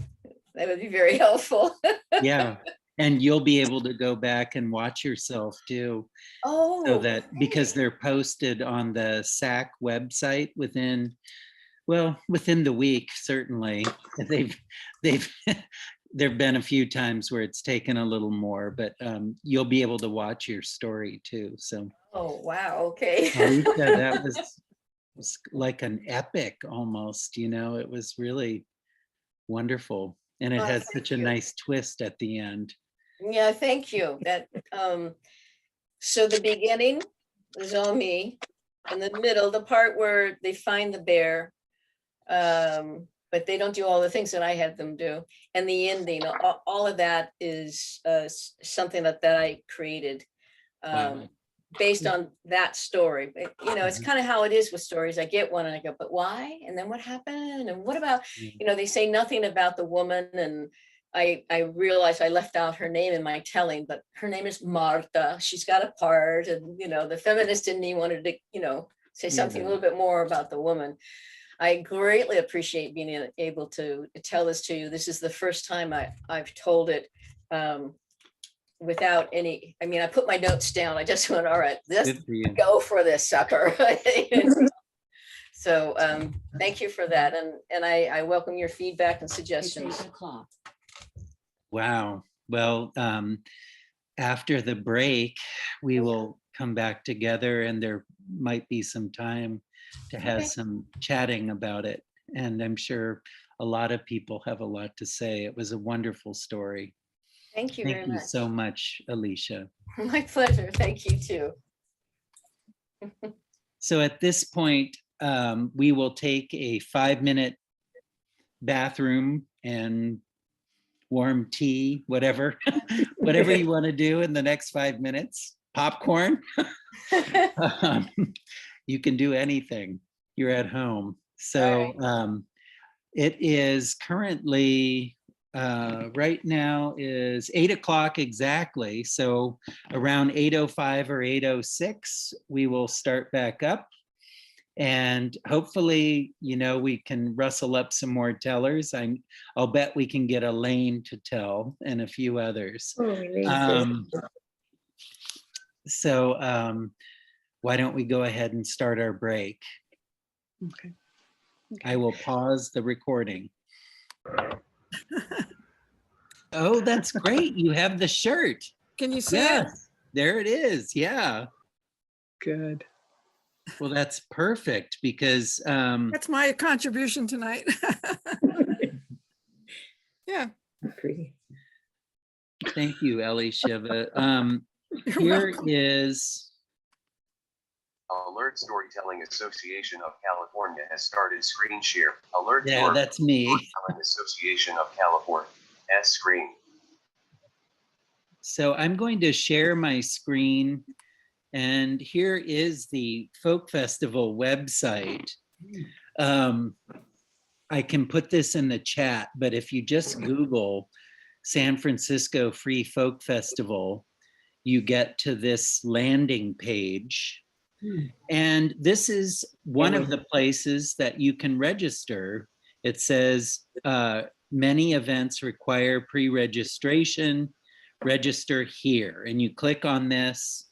That would be very helpful. Yeah, and you'll be able to go back and watch yourself too. Oh, So that because okay. they're posted on the SAC website within the week, certainly. They've there've been a few times where it's taken a little more, but you'll be able to watch your story too. So Oh, wow. Okay. Alisa, that was like an epic almost, it was really wonderful. And it Oh, has thank such a you. nice twist at the end. Yeah, thank you. So the beginning was all me. In the middle, the part where they find the bear, but they don't do all the things that I had them do. And the ending, all of that is something that I created Wow. based on that story. But, it's Mhm. kind of how it is with stories. I get one and I go, but why? And then what happened? And what about, they say nothing about the woman. And I realized I left out her name in my telling, but her name is Marta. She's got a part. And, the feminist in me wanted to, say something a little bit more about the woman. I greatly appreciate being able to tell this to you. This is the first time I've told it without any, I put my notes down. I just went, all right, let's Good for you. go for this sucker. So thank you for that. And I welcome your feedback and suggestions. Wow. Well, after the break, we will come back together and there might be some time to have some chatting about it. And I'm sure a lot of people have a lot to say. It was a wonderful story. Thank you Thank very you much. so much, Alicia. My pleasure. Thank you too. So at this point, we will take a 5-minute bathroom and warm tea, whatever you want to do in the next 5 minutes. Popcorn. You can do anything. You're at home. So it is currently right now is 8 o'clock exactly. So around 8:05 or 8:06, we will start back up. And hopefully, we can rustle up some more tellers. I'll bet we can get Elaine to tell and a few others. So why don't we go ahead and start our break? Okay. I will pause the recording. Oh, that's great. You have the shirt. Can you see it? Yes, there it is. Yeah. Good. Well, that's perfect because That's my contribution tonight. Yeah. Pretty. thank you, Ellie Shiva. You're Here welcome. is Alert Storytelling Association of California has started screen share. Alert yeah, that's me. Storytelling Association of California screen. So I'm going to share my screen, and here is the Folk Festival website. I can put this in the chat, but if you just Google San Francisco Free Folk Festival, you get to this landing page. And this is one of the places that you can register it says many events require pre-registration. Register here. And you click on this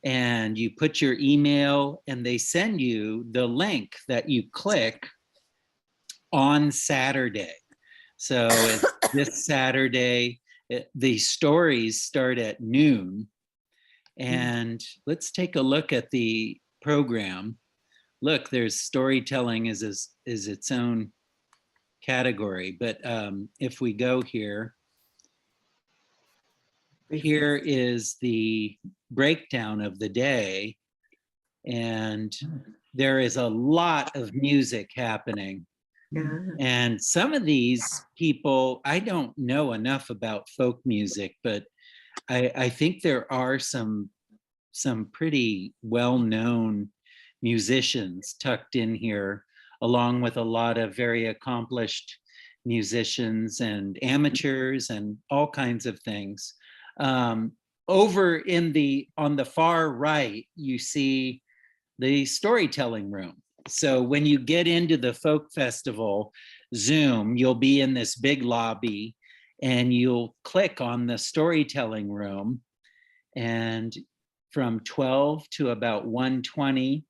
and you put your email and they send you the link that you click on Saturday. So it's this Saturday. The stories start at noon. And let's take a look at the program. Look, there's storytelling is its own category. But if we go here, here is the breakdown of the day. And there is a lot of music happening. And some of these people, I don't know enough about folk music, but I think there are some pretty well-known musicians tucked in here, along with a lot of very accomplished musicians and amateurs and all kinds of things. Over on the far right, you see the storytelling room. So when you get into the folk festival Zoom, you'll be in this big lobby and you'll click on the storytelling room, and from 12 to about 1:20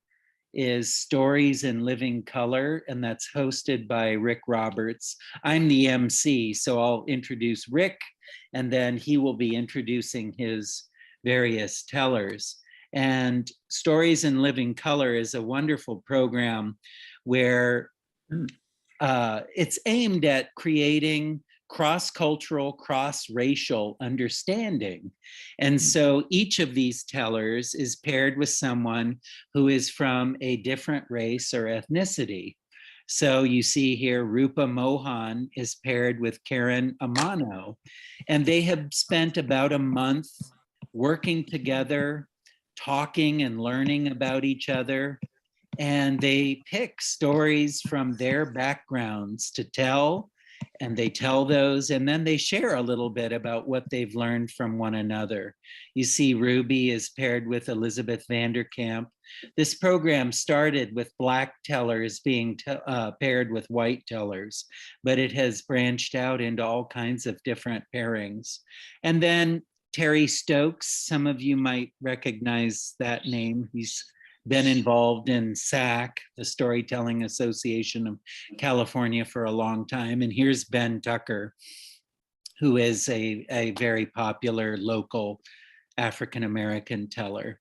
is Stories in Living Color, and that's hosted by Rick Roberts. I'm the MC, so I'll introduce Rick, and then he will be introducing his various tellers. And Stories in Living Color is a wonderful program where it's aimed at creating cross-cultural, cross-racial understanding. And so each of these tellers is paired with someone who is from a different race or ethnicity. So you see here, Rupa Mohan is paired with Karen Amano, and they have spent about a month working together, talking and learning about each other. And they pick stories from their backgrounds to tell, and they tell those, and then they share a little bit about what they've learned from one another. You see Ruby is paired with Elizabeth Vanderkamp. This program started with Black tellers being paired with white tellers, but it has branched out into all kinds of different pairings. And then Terry Stokes, some of you might recognize that name. He's been involved in SAC, the Storytelling Association of California, for a long time. And here's Ben Tucker, who is a very popular local African-American teller.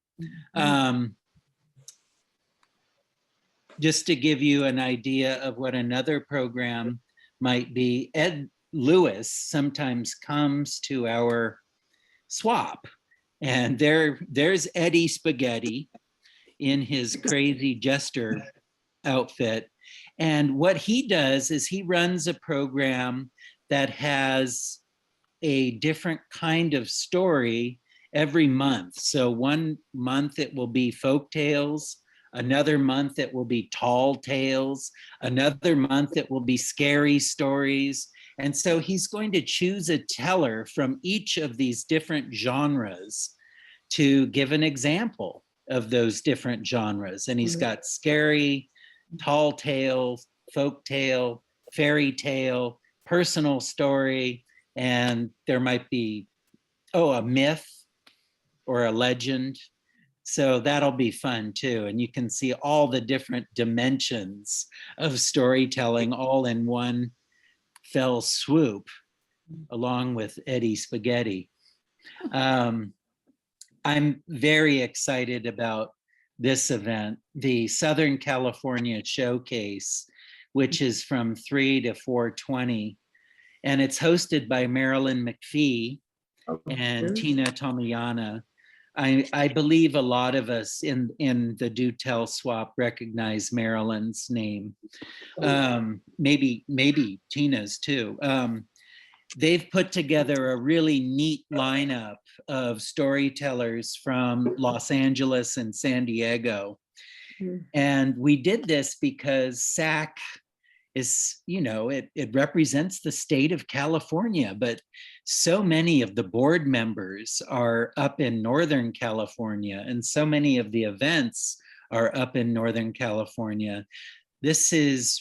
Just to give you an idea of what another program might be, Ed Lewis sometimes comes to our swap. And there's Eddie Spaghetti in his crazy jester outfit. And what he does is he runs a program that has a different kind of story every month. So one month it will be folk tales, another month it will be tall tales, another month it will be scary stories. And so he's going to choose a teller from each of these different genres to give an example of those different genres. And he's got scary, tall tale, folk tale, fairy tale, personal story, and there might be, a myth or a legend. So that'll be fun too. And you can see all the different dimensions of storytelling all in one fell swoop, along with Eddie Spaghetti. I'm very excited about this event, the Southern California Showcase, which is from 3 to 4:20. And it's hosted by Marilyn McPhee and Tina Tomiana. I believe a lot of us in the Do Tell Swap recognize Marilyn's name. Maybe Tina's too. They've put together a really neat lineup of storytellers from Los Angeles and San Diego. And we did this because SAC is, it represents the state of California, but so many of the board members are up in Northern California, and so many of the events are up in Northern California. this is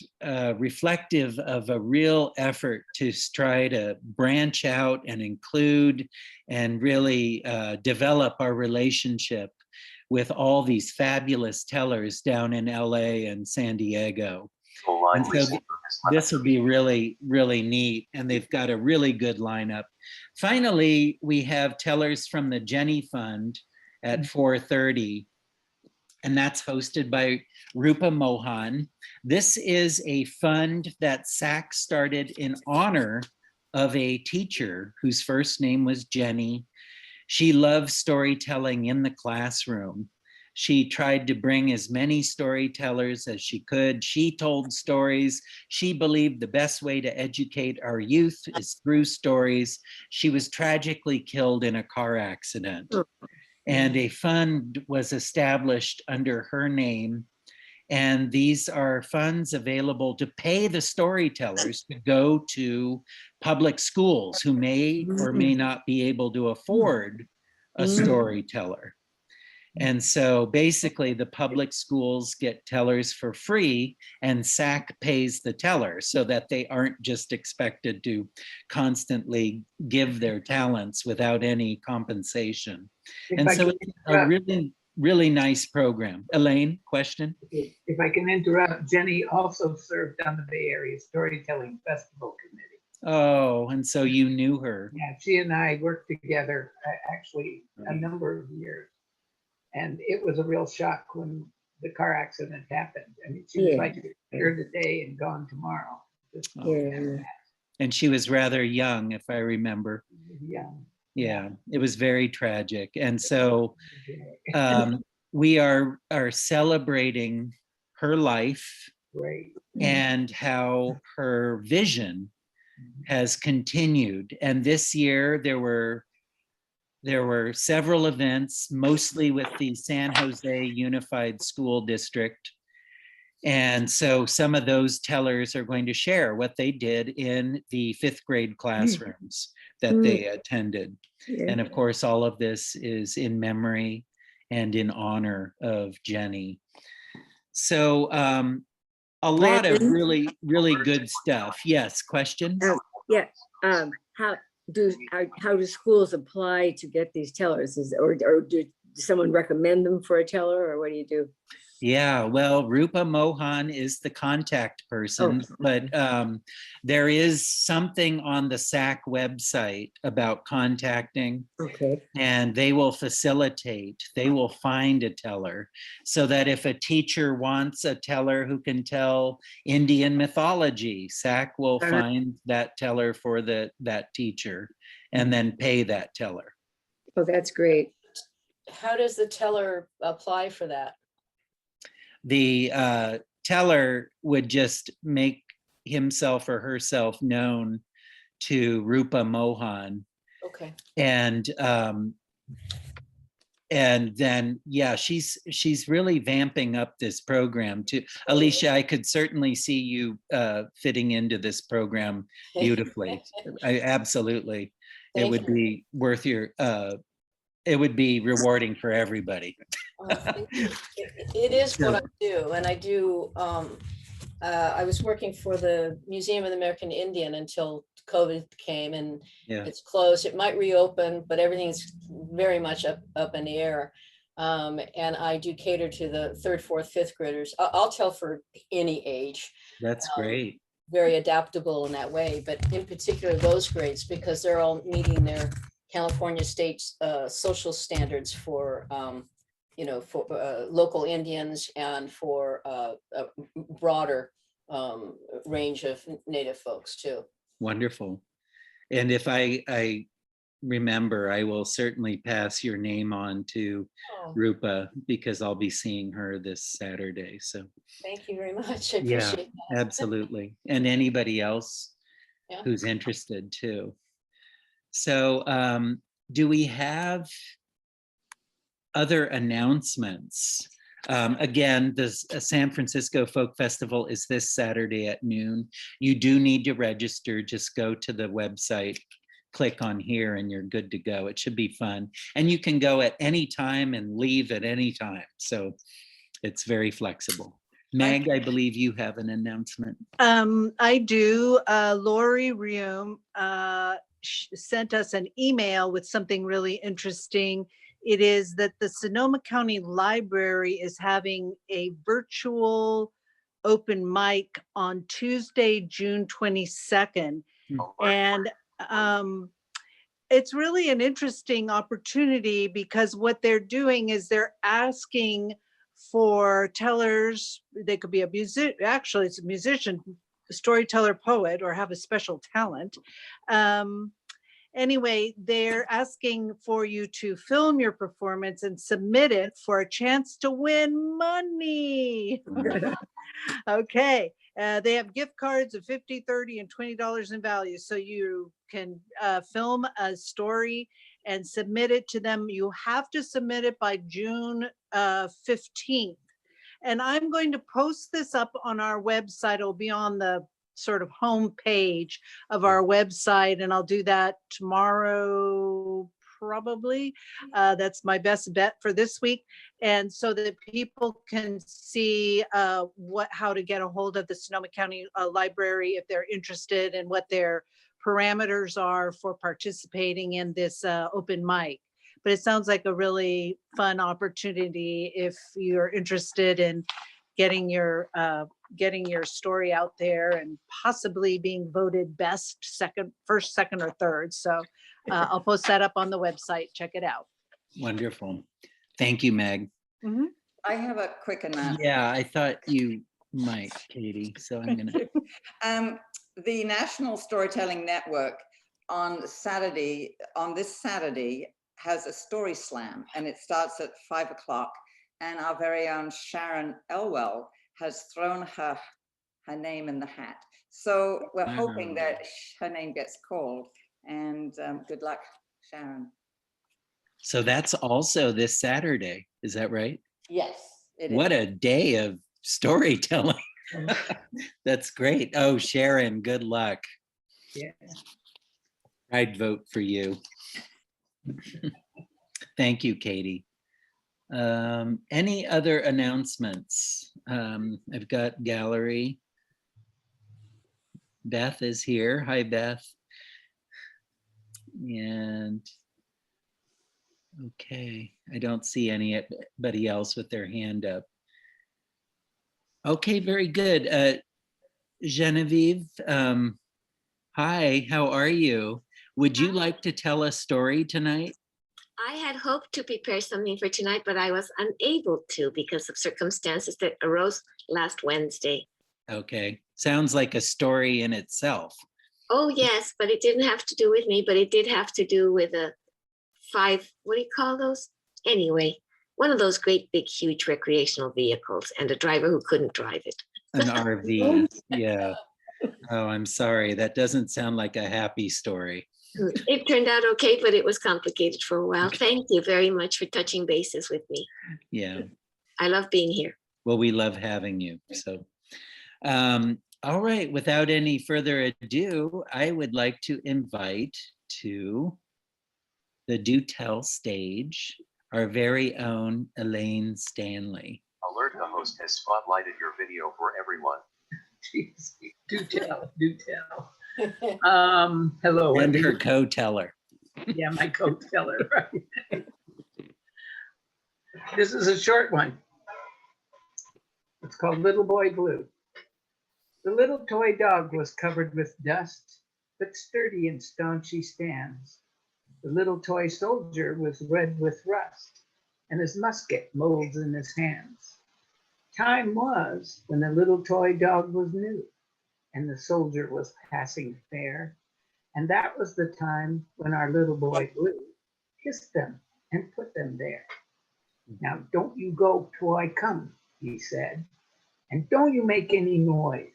reflective of a real effort to try to branch out and include and really develop our relationship with all these fabulous tellers down in LA and San Diego. And so this will be really, really neat. And they've got a really good lineup. Finally, we have tellers from the Jenny Fund at 4:30. And that's hosted by Rupa Mohan. This is a fund that SAC started in honor of a teacher whose first name was Jenny. She loved storytelling in the classroom. She tried to bring as many storytellers as she could. She told stories. She believed the best way to educate our youth is through stories. She was tragically killed in a car accident. And a fund was established under her name. And these are funds available to pay the storytellers to go to public schools who may or may not be able to afford a storyteller. And so basically the public schools get tellers for free and SAC pays the teller so that they aren't just expected to constantly give their talents without any compensation. And so it's a really, really nice program. Elaine, question? If I can interrupt, Jenny also served on the Bay Area Storytelling Festival Committee. Oh, and so you knew her. Yeah, she and I worked together actually a number of years. And it was a real shock when the car accident happened. I mean, she was like here today and gone tomorrow. Just And she was rather young, if I remember. Yeah. Yeah, it was very tragic. And so we are celebrating her life Great. and how her vision has continued. And this year there were several events, mostly with the San Jose Unified School District. And so some of those tellers are going to share what they did in the 5th grade classrooms that they attended. And of course, all of this is in memory and in honor of Jenny. So a lot of really, really good stuff. Yes, questions? Yeah. How do schools apply to get these tellers? Or do someone recommend them for a teller, or what do you do? Yeah, well, Rupa Mohan is the contact person, but there is something on the SAC website about contacting. Okay. And they will facilitate, they will find a teller so that if a teacher wants a teller who can tell Indian mythology, SAC will find that teller for that teacher and then pay that teller. Oh, that's great. How does the teller apply for that? The teller would just make himself or herself known to Rupa Mohan. Okay. And then, yeah, she's really vamping up this program too. Alicia, I could certainly see you fitting into this program beautifully. Absolutely. It would be worth your, it would be rewarding for everybody. It is what I do. And I do, I was working for the Museum of the American Indian until COVID came and it's closed. It might reopen, but everything's very much up in the air. And I do cater to the 3rd, 4th, 5th graders. I'll tell for any age. That's great. Very adaptable in that way, but in particular those grades, because they're all meeting their California state social standards for, for local Indians and for a broader range of Native folks too. Wonderful. And if I remember, I will certainly pass your name on to Rupa because I'll be seeing her this Saturday. So thank you very much. I appreciate that. Absolutely. And anybody else who's interested too. So do we have other announcements? Again, the San Francisco Folk Festival is this Saturday at noon. You do need to register. Just go to the website, click on here, and you're good to go. It should be fun. And you can go at any time and leave at any time. So it's very flexible. Meg, I believe you have an announcement. I do. Lori Rium sent us an email with something really interesting. It is that the Sonoma County Library is having a virtual open mic on Tuesday, June 22nd. And it's really an interesting opportunity because what they're doing is they're asking for tellers. They could be a musician, actually it's a musician, a storyteller, poet, or have a special talent. Anyway, they're asking for you to film your performance and submit it for a chance to win money. Okay, they have gift cards of $50, $30, and $20 in value. So you can film a story and submit it to them. You have to submit it by June 15th. And I'm going to post this up on our website. It'll be on the sort of home page of our website, and I'll do that tomorrow probably. That's my best bet for this week. And so that people can see how to get a hold of the Sonoma County Library if they're interested, and what their parameters are for participating in this open mic. But it sounds like a really fun opportunity if you're interested in getting your story out there and possibly being voted best, first, second, or third. So I'll post that up on the website. Check it out. Wonderful. Thank you, Meg. Mhm. I have a quick announcement. Yeah, I thought you might, Katie. So I'm gonna. The National Storytelling Network on this Saturday, has a story slam, and it starts at 5 o'clock. And our very own Sharon Elwell has thrown her name in the hat. So we're hoping that her name gets called. And good luck, Sharon. So that's also this Saturday. Is that right? Yes, it is. What a day of storytelling. That's great. Oh, Sharon, good luck. Yeah. I'd vote for you. Thank you, Katie. Any other announcements? I've got gallery. Beth is here. Hi, Beth. And okay, I don't see anybody else with their hand up. Okay, very good. Genevieve, hi, how are you? Would you like to tell a story tonight? I had hoped to prepare something for tonight, but I was unable to because of circumstances that arose last Wednesday. Okay, sounds like a story in itself. Oh, yes, but it didn't have to do with me, but it did have to do with what do you call those? Anyway, one of those great, big, huge recreational vehicles and a driver who couldn't drive it. An RV, yeah. Oh, I'm sorry. That doesn't sound like a happy story. It turned out okay, but it was complicated for a while. Thank you very much for touching bases with me. Yeah. I love being here. Well, we love having you. So, all right, without any further ado, I would like to invite to the Do Tell stage our very own Elaine Stanley. Alert, the host has spotlighted your video for everyone. Jeez, do tell. Hello, And everyone. her co-teller. Yeah, my co-teller, right? This is a short one. It's called Little Boy Blue. The little toy dog was covered with dust, but sturdy and staunch he stands. The little toy soldier was red with rust, and his musket molds in his hands. Time was when the little toy dog was new, and the soldier was passing fair. And that was the time when our little boy Blue kissed them and put them there. Now, don't you go till I come, he said, and don't you make any noise.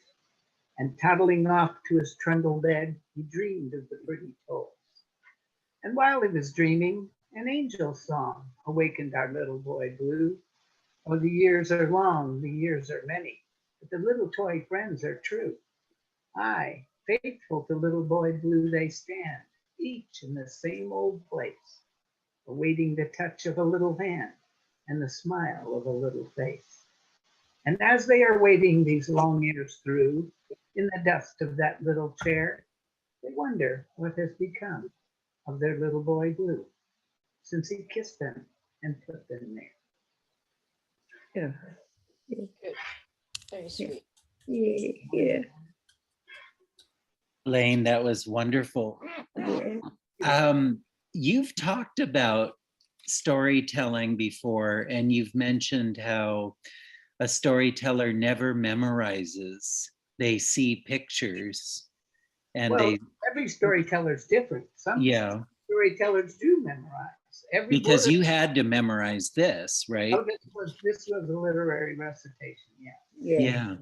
And toddling off to his trundle bed, he dreamed of the pretty toys. And while he was dreaming, an angel song awakened our little boy Blue. Oh, the years are long, the years are many, but the little toy friends are true. Aye, faithful to little boy Blue they stand, each in the same old place, awaiting the touch of a little hand and the smile of a little face. And as they are waiting these long years through in the dust of that little chair, they wonder what has become of their little boy Blue since he kissed them and put them there. Yeah. Very sweet. Yeah. Elaine, that was wonderful. Yeah. You've talked about storytelling before, and you've mentioned how a storyteller never memorizes. They see pictures and Well, every storyteller is different. Some yeah, storytellers do memorize every because word. you had to memorize this, right? Oh, this was a literary recitation. Yeah. Yeah.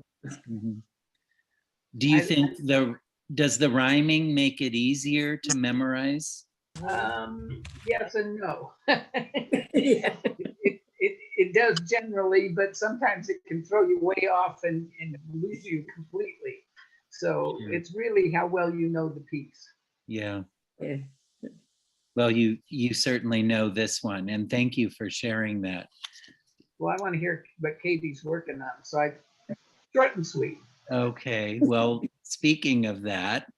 Mhm. Do you think does the rhyming make it easier to memorize? Yes and no. Yeah. It does generally, but sometimes it can throw you way off and lose you completely. So Sure. it's really how well you know the piece. Yeah. Yeah. Well, you certainly know this one, and thank you for sharing that. Well, I want to hear what Katie's working on, so I short and sweet. Okay. Well, speaking of that,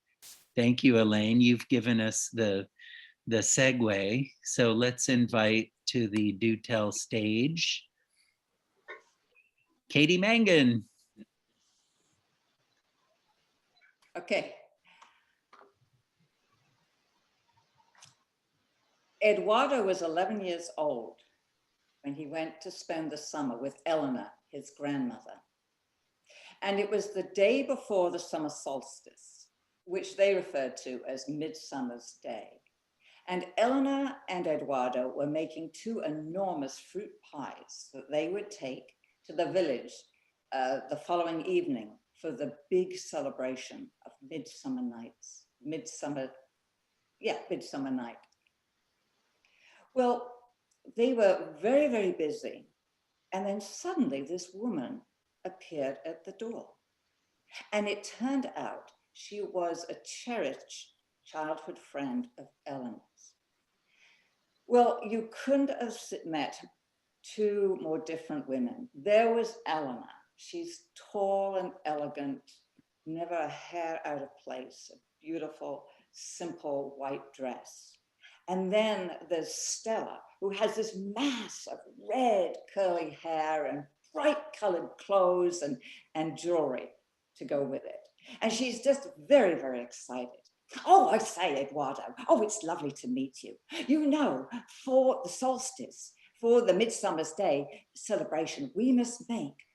thank you, Elaine. You've given us the segue. So let's invite to the Do Tell stage Katie Mangan. Okay. Eduardo was 11 years old when he went to spend the summer with Eleanor, his grandmother. And it was the day before the summer solstice, which they referred to as Midsummer's Day. And Eleanor and Eduardo were making 2 enormous fruit pies that they would take to the village the following evening for the big celebration of Midsummer Night. Well, they were very, very busy. And then suddenly this woman appeared at the door. And it turned out she was a cherished childhood friend of Eleanor's. Well, you couldn't have met 2 more different women. There was Eleanor. She's tall and elegant, never a hair out of place, a beautiful, simple white dress. And then there's Stella, who has this mass of red curly hair and bright colored clothes and jewelry to go with it. And she's just very, very excited. Oh, I say, Eduardo, oh, it's lovely to meet you. You know, for the solstice, for the Midsummer's Day celebration, we must make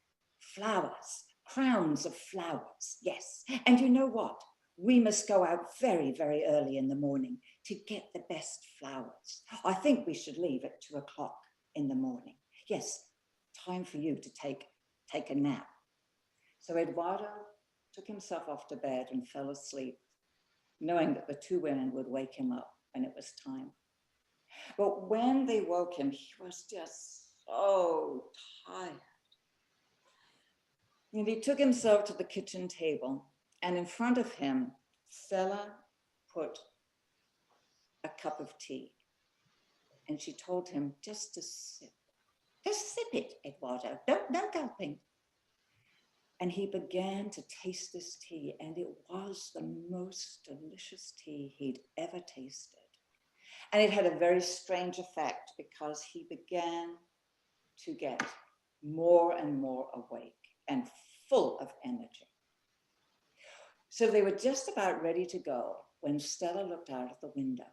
flowers, crowns of flowers, yes. And you know what? We must go out very, very early in the morning to get the best flowers. I think we should leave at 2 o'clock in the morning. Yes, time for you to take a nap. So Eduardo took himself off to bed and fell asleep, knowing that the 2 women would wake him up when it was time. But when they woke him, he was just so tired. And he took himself to the kitchen table, and in front of him, Stella put a cup of tea. And she told him just to sip. Just sip it, Eduardo. No gulping. And he began to taste this tea, and it was the most delicious tea he'd ever tasted. And it had a very strange effect because he began to get more and more awake and full of energy. So they were just about ready to go when Stella looked out of the window.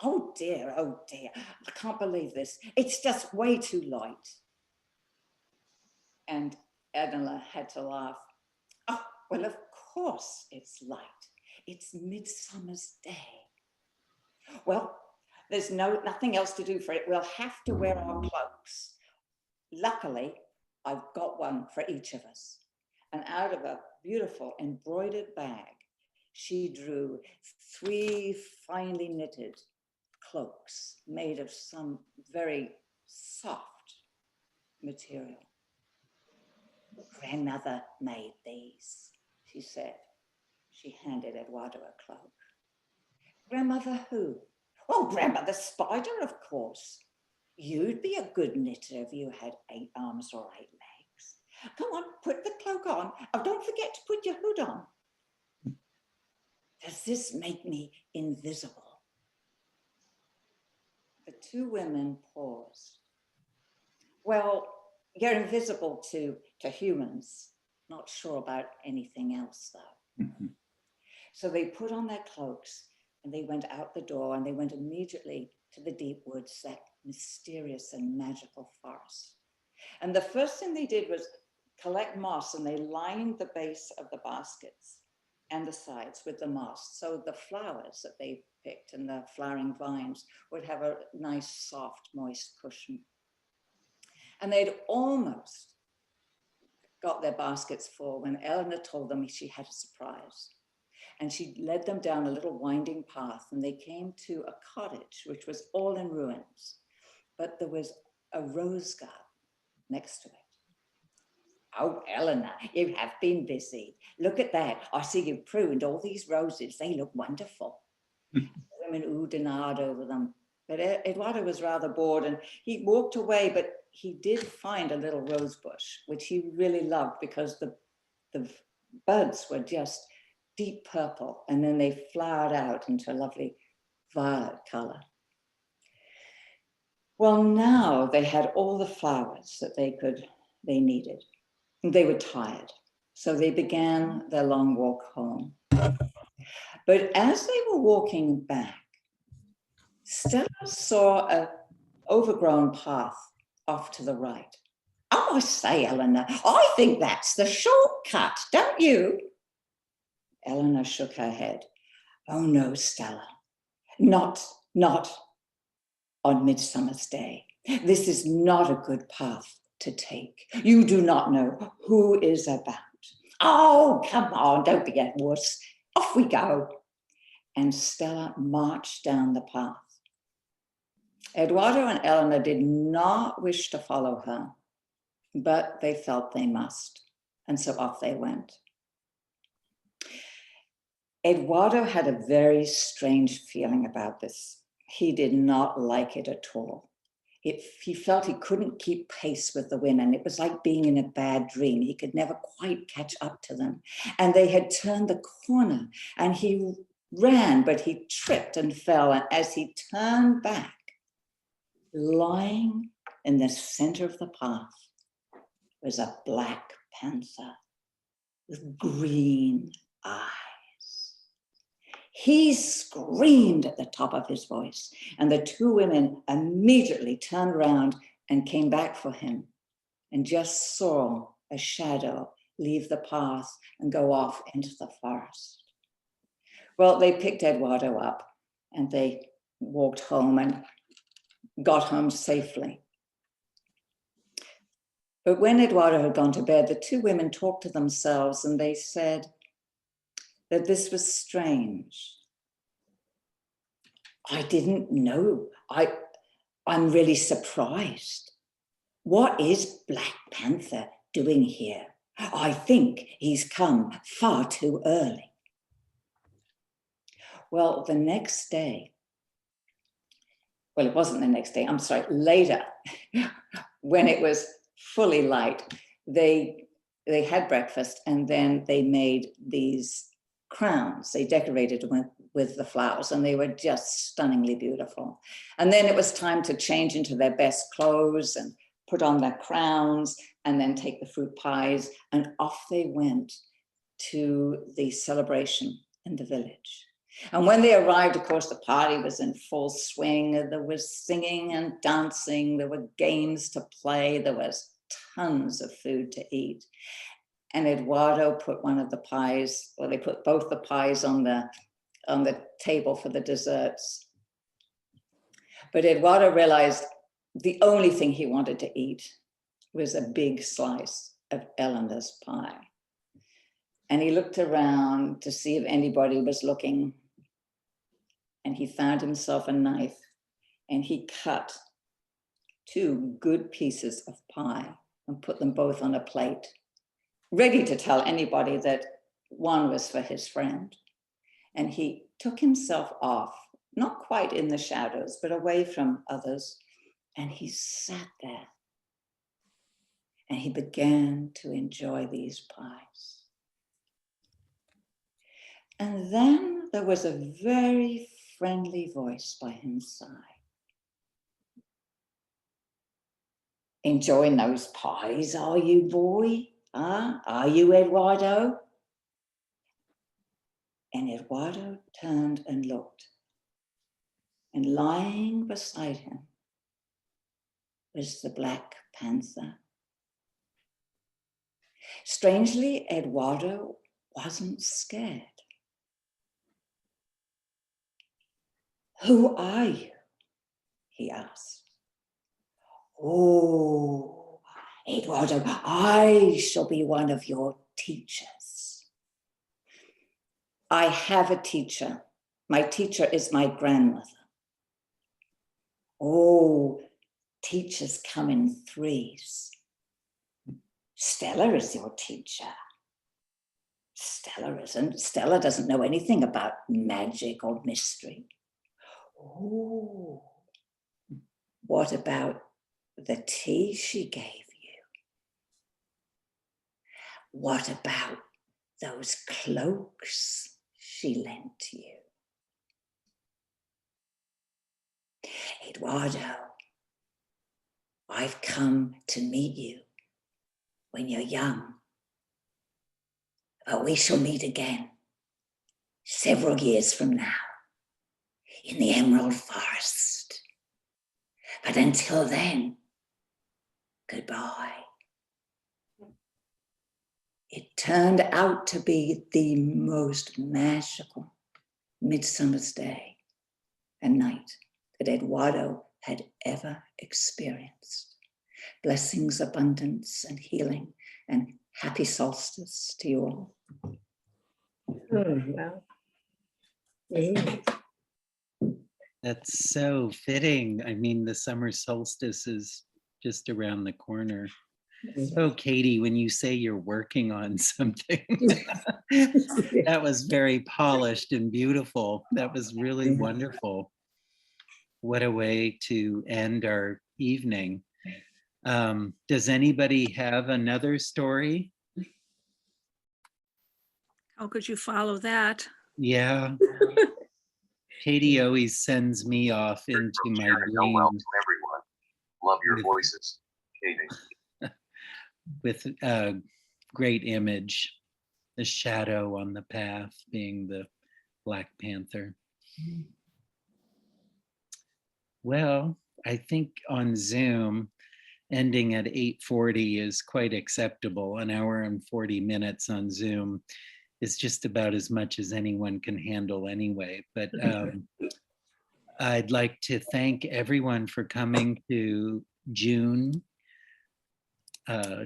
Oh dear, I can't believe this. It's just way too light. And Eleanor had to laugh. Oh, well, of course it's light. It's Midsummer's Day. Well, there's nothing else to do for it. We'll have to wear our cloaks. Luckily, I've got one for each of us. And out of a beautiful embroidered bag, she drew 3 finely knitted cloaks made of some very soft material. Grandmother made these, she said. She handed Eduardo a cloak. Grandmother who? Oh, Grandmother Spider, of course. You'd be a good knitter if you had 8 arms or 8 legs. Come on, put the cloak on. Oh, don't forget to put your hood on. Does this make me invisible? The two women paused. Well, you're invisible to humans. Not sure about anything else, though. So they put on their cloaks and they went out the door and they went immediately to the deep woods, that mysterious and magical forest. And the first thing they did was collect moss, and they lined the base of the baskets and the sides with the moss. So the flowers that they picked and the flowering vines would have a nice, soft, moist cushion. And they'd almost got their baskets full when Eleanor told them she had a surprise. And she led them down a little winding path, and they came to a cottage, which was all in ruins, but there was a rose garden next to it. Oh, Eleanor, you have been busy. Look at that. I see you've pruned all these roses. They look wonderful. The women oohed and ahed over them. But Eduardo was rather bored, and he walked away, but he did find a little rose bush, which he really loved because the buds were just deep purple, and then they flowered out into a lovely violet color. Well, now they had all the flowers that they needed. They were tired, so they began their long walk home. But as they were walking back, Stella saw an overgrown path off to the right. Oh, I say, Eleanor, I think that's the shortcut, don't you? Eleanor shook her head. Oh no, Stella, not on Midsummer's Day. This is not a good path to take. You do not know who is about. Oh, come on, don't be a wuss. Off we go. And Stella marched down the path. Eduardo and Eleanor did not wish to follow her, but they felt they must. And so off they went. Eduardo had a very strange feeling about this. He did not like it at all. He felt he couldn't keep pace with the women. It was like being in a bad dream. He could never quite catch up to them. And they had turned the corner, and he ran, but he tripped and fell. And as he turned back, lying in the center of the path was a black panther with green eyes. He screamed at the top of his voice, and the two women immediately turned around and came back for him, and just saw a shadow leave the path and go off into the forest. Well, they picked Eduardo up and they walked home and got home safely. But when Eduardo had gone to bed, the two women talked to themselves, and they said that this was strange. I didn't know. I'm really surprised. What is Black Panther doing here? I think he's come far too early. Well, the next day, well, it wasn't the next day, I'm sorry, later, when it was fully light, they had breakfast, and then they made these crowns. They decorated with the flowers, and they were just stunningly beautiful. And then it was time to change into their best clothes and put on their crowns, and then take the fruit pies, and off they went to the celebration in the village. And when they arrived, of course, the party was in full swing. There was singing and dancing. There were games to play. There was tons of food to eat. And Eduardo put one of the pies, or they put both the pies on the table for the desserts. But Eduardo realized the only thing he wanted to eat was a big slice of Eleanor's pie. And he looked around to see if anybody was looking. And he found himself a knife, and he cut 2 good pieces of pie and put them both on a plate, ready to tell anybody that one was for his friend. And he took himself off, not quite in the shadows, but away from others. And he sat there. and he began to enjoy these pies. And then there was a very friendly voice by his side. Enjoying those pies, are you, boy? Huh? Are you, Eduardo? And Eduardo turned and looked. And lying beside him was the Black Panther. Strangely, Eduardo wasn't scared. Who are you? He asked. Oh, Eduardo, I shall be one of your teachers. I have a teacher. My teacher is my grandmother. Oh, teachers come in threes. Stella is your teacher. Stella isn't. Stella doesn't know anything about magic or mystery. Oh, what about the tea she gave you? What about those cloaks she lent you? Eduardo, I've come to meet you when you're young, but we shall meet again several years from now in the Emerald Forest. But until then, goodbye. It turned out to be the most magical midsummer's day and night that Eduardo had ever experienced. Blessings, abundance, and healing, and happy solstice to you all. Oh, wow. That's so fitting. I mean, the summer solstice is just around the corner. So, Katie, when you say you're working on something, that was very polished and beautiful. That was really wonderful. What a way to end our evening. Does anybody have another story? How could you follow that? Yeah. Katie always sends me off into my Sharon Noel dreams to everyone. Love your voices, Katie. with a great image, the shadow on the path being the Black Panther. Well, I think on Zoom, ending at 8:40 is quite acceptable. An hour and 40 minutes on Zoom is just about as much as anyone can handle anyway. But I'd like to thank everyone for coming to June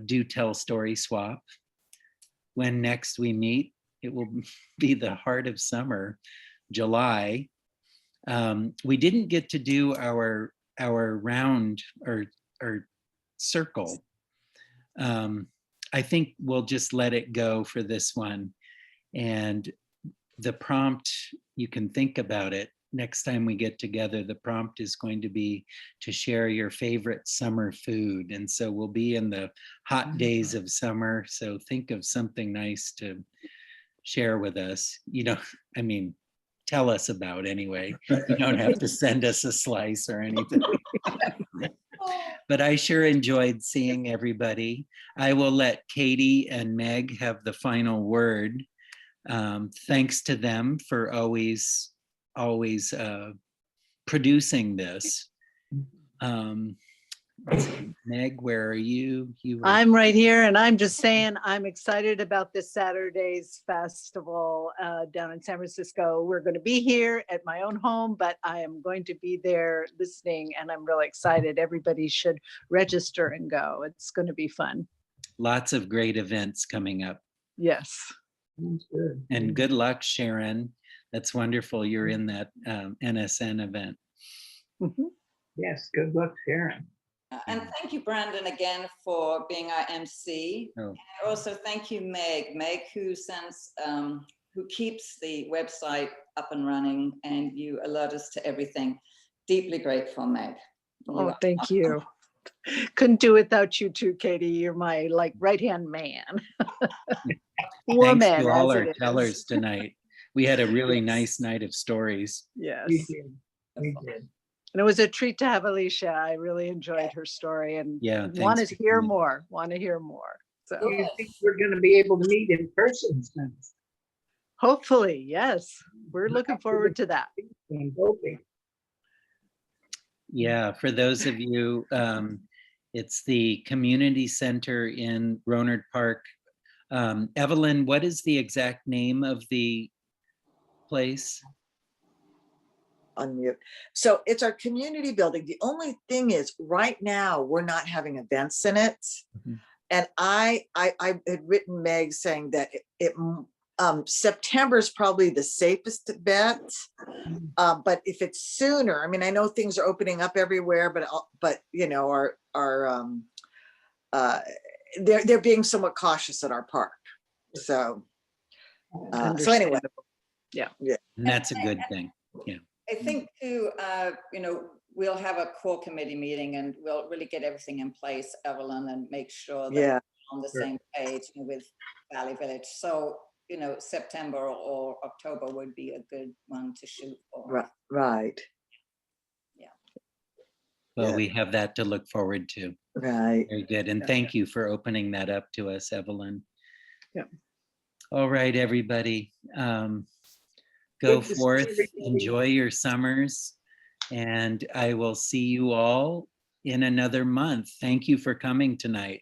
Do Tell Story Swap. When next we meet, it will be the heart of summer, July. We didn't get to do our round or circle. I think we'll just let it go for this one. And the prompt, you can think about it. Next time we get together, the prompt is going to be to share your favorite summer food. And so we'll be in the hot days of summer. So think of something nice to share with us. You know, I mean, tell us about anyway. You don't have to send us a slice or anything. But I sure enjoyed seeing everybody. I will let Katie and Meg have the final word. Thanks to them for always producing this. Meg, where are you? I'm right here, and I'm just saying I'm excited about this Saturday's festival down in San Francisco. We're going to be here at my own home, but I am going to be there listening, and I'm really excited. Everybody should register and go. It's going to be fun. Lots of great events coming up. Yes. That's good. And good luck, Sharon. That's wonderful. You're in that NSN event. Yes, good luck, Sharon. And thank you, Brandon, again for being our MC. Oh. And also thank you, Meg, who keeps the website up and running, and you alert us to everything. Deeply grateful, Meg. Oh, thank you. Couldn't do without you too, Katie. You're my like right-hand man. Thanks Woman, to all as our it is. tellers tonight. We had a really nice night of stories. Yes. We did. We did. And it was a treat to have Alicia. I really enjoyed her story and Yeah, want thanks to for hear coming. more, want to hear more. So Do you think we're going to be able to meet in person soon? hopefully, yes, we're looking forward to that. I'm hoping. Yeah, for those of you, it's the community center in Rohnert Park. Evelyn, what is the exact name of the place? Unmute. So it's our community building. The only thing is right now we're not having events in it. Mhm. And I had written Meg saying that September is probably the safest bet. But if it's sooner, I mean, I know things are opening up everywhere, but you know, they're being somewhat cautious at our park. So anyway, Yeah. And that's a good thing. Yeah. I think too, you know, we'll have a core committee meeting and we'll really get everything in place, Evelyn, and make sure that yeah, we're on the Sure. same page with Valley Village. So, you know, September or October would be a good one to shoot for. right, Well, Yeah. we have that to look forward to. right. Very good. And thank you for opening that up to us, Evelyn. Yep. All right, everybody. Go Good to see forth, everybody. enjoy your summers, and I will see you all in another month. Thank you for coming tonight.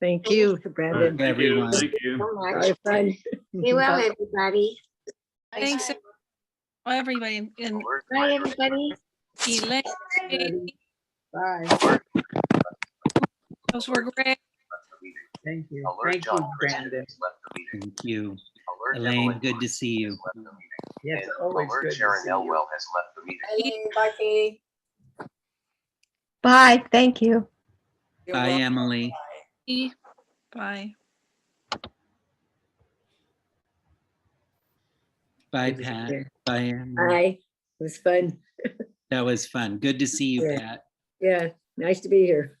Thank you, Brandon. Thank you, everyone. So much. Very fun. Be well, everybody. Thanks, everybody. And Alert Bye, driver everybody. Elaine, Bye. those were great. left the meeting. Thank you. Alert Thank John you, Christian Brandon. has left the meeting. Thank you. Alert Elaine, Evelyn good to Cruz see you. has left the meeting. Yes, And always Alert good to Sharon see you. Elwell has left the meeting. Bye, Katie. Bye, thank you. You're Bye, welcome. Emily. Bye. Bye, Good to see Pat. you. Bye, Emily. Hi, it was fun. That was fun. Good to see you, Yeah. Pat. Yeah, nice to be here.